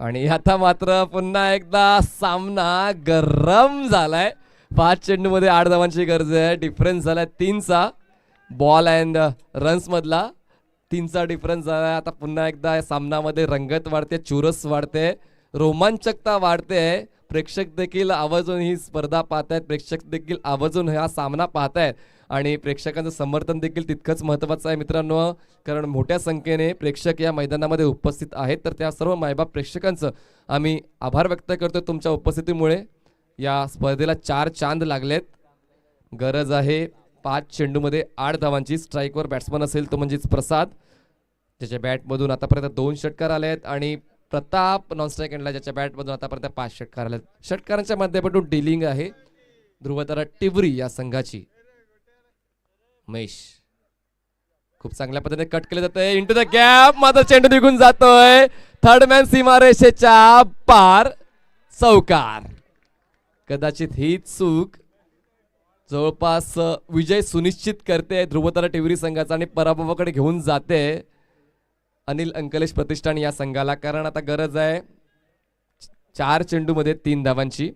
आणि आता मात्र पुन्हा एकदा सामना गरम झालाय. 5 चेंडूमध्ये 8 धावांची गरज आहे. डिफरन्स झालाय 3चा. बॉल अँड रन्स मधला 3चा डिफरन्स झाला. आता पुन्हा एकदा या सामनामध्ये रंगत वाढते, चुरस वाढते, रोमांचकता वाढते. प्रेक्षक देखील आवर्जून ही स्पर्धा पाहतायत. प्रेक्षक देखील आवर्जून हा सामना पाहतायत आणि प्रेक्षकांचं समर्थन देखील तितकंच महत्त्वाचं आहे मित्रांनो. कारण मोठ्या संख्येने प्रेक्षक या मैदानामध्ये उपस्थित आहेत. तर त्या सर्व मायबाप प्रेक्षकांचं आम्ही आभार व्यक्त करतो. तुमच्या उपस्थितीमुळे या स्पर्धेला 4 चांद लागलेत. गरज आहे 5 चेंडूमध्ये 8 धावांची. स्ट्राईकवर बॅट्समन असेल तो म्हणजेच प्रसाद, ज्याच्या बॅटमधून आतापर्यंत 2 षटकार आले आहेत. आणि प्रताप नॉन स्ट्राईक एंडला, ज्याच्या बॅटमधून आतापर्यंत 5 षटकार आले आहेत. षटकारांच्या माध्यमातून डिलिंग आहे ध्रुवतारा टिवरी या संघाची. महेश खूप चांगल्या पद्धतीने कट केले जाते. Into the gap. मात्र चेंडू निघून जातोय. थर्ड मॅन सीमारेषेच्या पार. चौकार. कदाचित ही चूक जवळपास विजय सुनिश्चित करते ध्रुवतारा टिवरी संघाचा आणि पराभवाकडे घेऊन जाते अनिल अंकलेश प्रतिष्ठान या संघाला. कारण आता गरज आहे 4 चेंडूमध्ये 3 धावांची.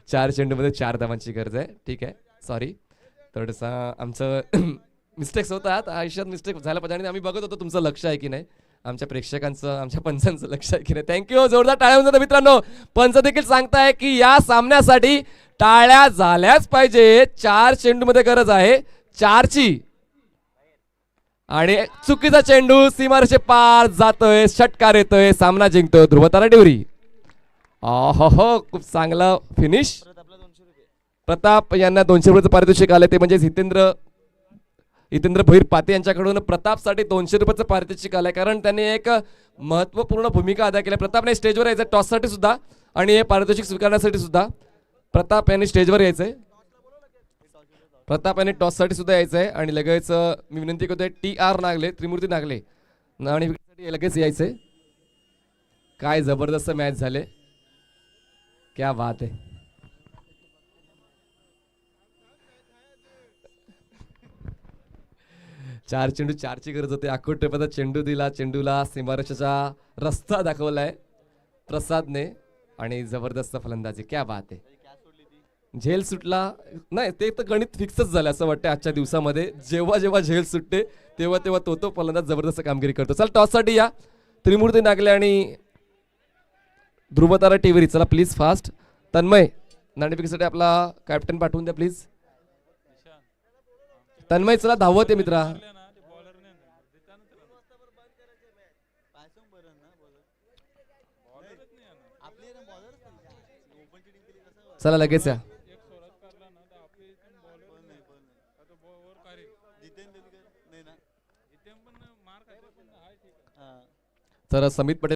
4 चेंडूमध्ये 4 धावांची गरज आहे. ठीक आहे, सॉरी. थोडंसं आमचं मिस्टेक्स होतात आयुष्यात. मिस्टेक झाल्या पाहिजे आणि आम्ही बघत होतो तुमचं लक्ष आहे की नाही, आमच्या प्रेक्षकांचं, आमच्या पंचांचं लक्ष आहे की नाही. थँक्यू. जोरदार टाळ्या होऊन जातात मित्रांनो. पंच देखील सांगताय की या सामन्यासाठी टाळ्या झाल्याच पाहिजे. 4 चेंडूमध्ये गरज आहे 4ची. आणि चुकीचा चेंडू सीमारेषे पार जातोय. षटकार येतोय. सामना जिंकतोय ध्रुवतारा टिवरी. हो, खूप चांगला फिनिश. प्रताप यांना 200 रुपयाचं पारितोषिक आले, ते म्हणजे हितेंद्र भोईर पाते यांच्याकडून प्रतापसाठी 200 रुपयाचं पारितोषिक आलंय. कारण त्यांनी एक महत्त्वपूर्ण भूमिका अदा केली. प्रतापने स्टेजवर यायचं टॉससाठी सुद्धा आणि हे पारितोषिक स्वीकारण्यासाठी सुद्धा. प्रताप यांनी स्टेजवर यायचंय. प्रताप यांनी टॉससाठी सुद्धा यायचंय आणि लगेच मी विनंती करतोय TR नागले, त्रिमूर्ती नागले आणि लगेच यायचंय. काय जबरदस्त मॅच झाले. क्या बात आहे. चार चेंडू 4ची गरज होती. अकोट टेपाचा चेंडू दिला. चेंडूला सीमारेषेचा रस्ता दाखवलाय प्रसादने आणि जबरदस्त फलंदाजी. क्या बात आहे. झेल सुटला नाही, ते तर गणित फिक्सच झालं असं वाटतं आजच्या दिवसामध्ये. जेव्हा जेव्हा झेल सुटते तेव्हा तेव्हा तो फलंदाज जबरदस्त कामगिरी करतो. चल टॉससाठी या त्रिमूर्ती नागले आणि ध्रुवतारा टिवरी. चला प्लीज फास्ट. तन्मय नाणेफेकीसाठी आपला कॅप्टन पाठवून द्या प्लीज. तन्मय चला धावत आहे मित्रा. चला लगेच या. तर समित पटेल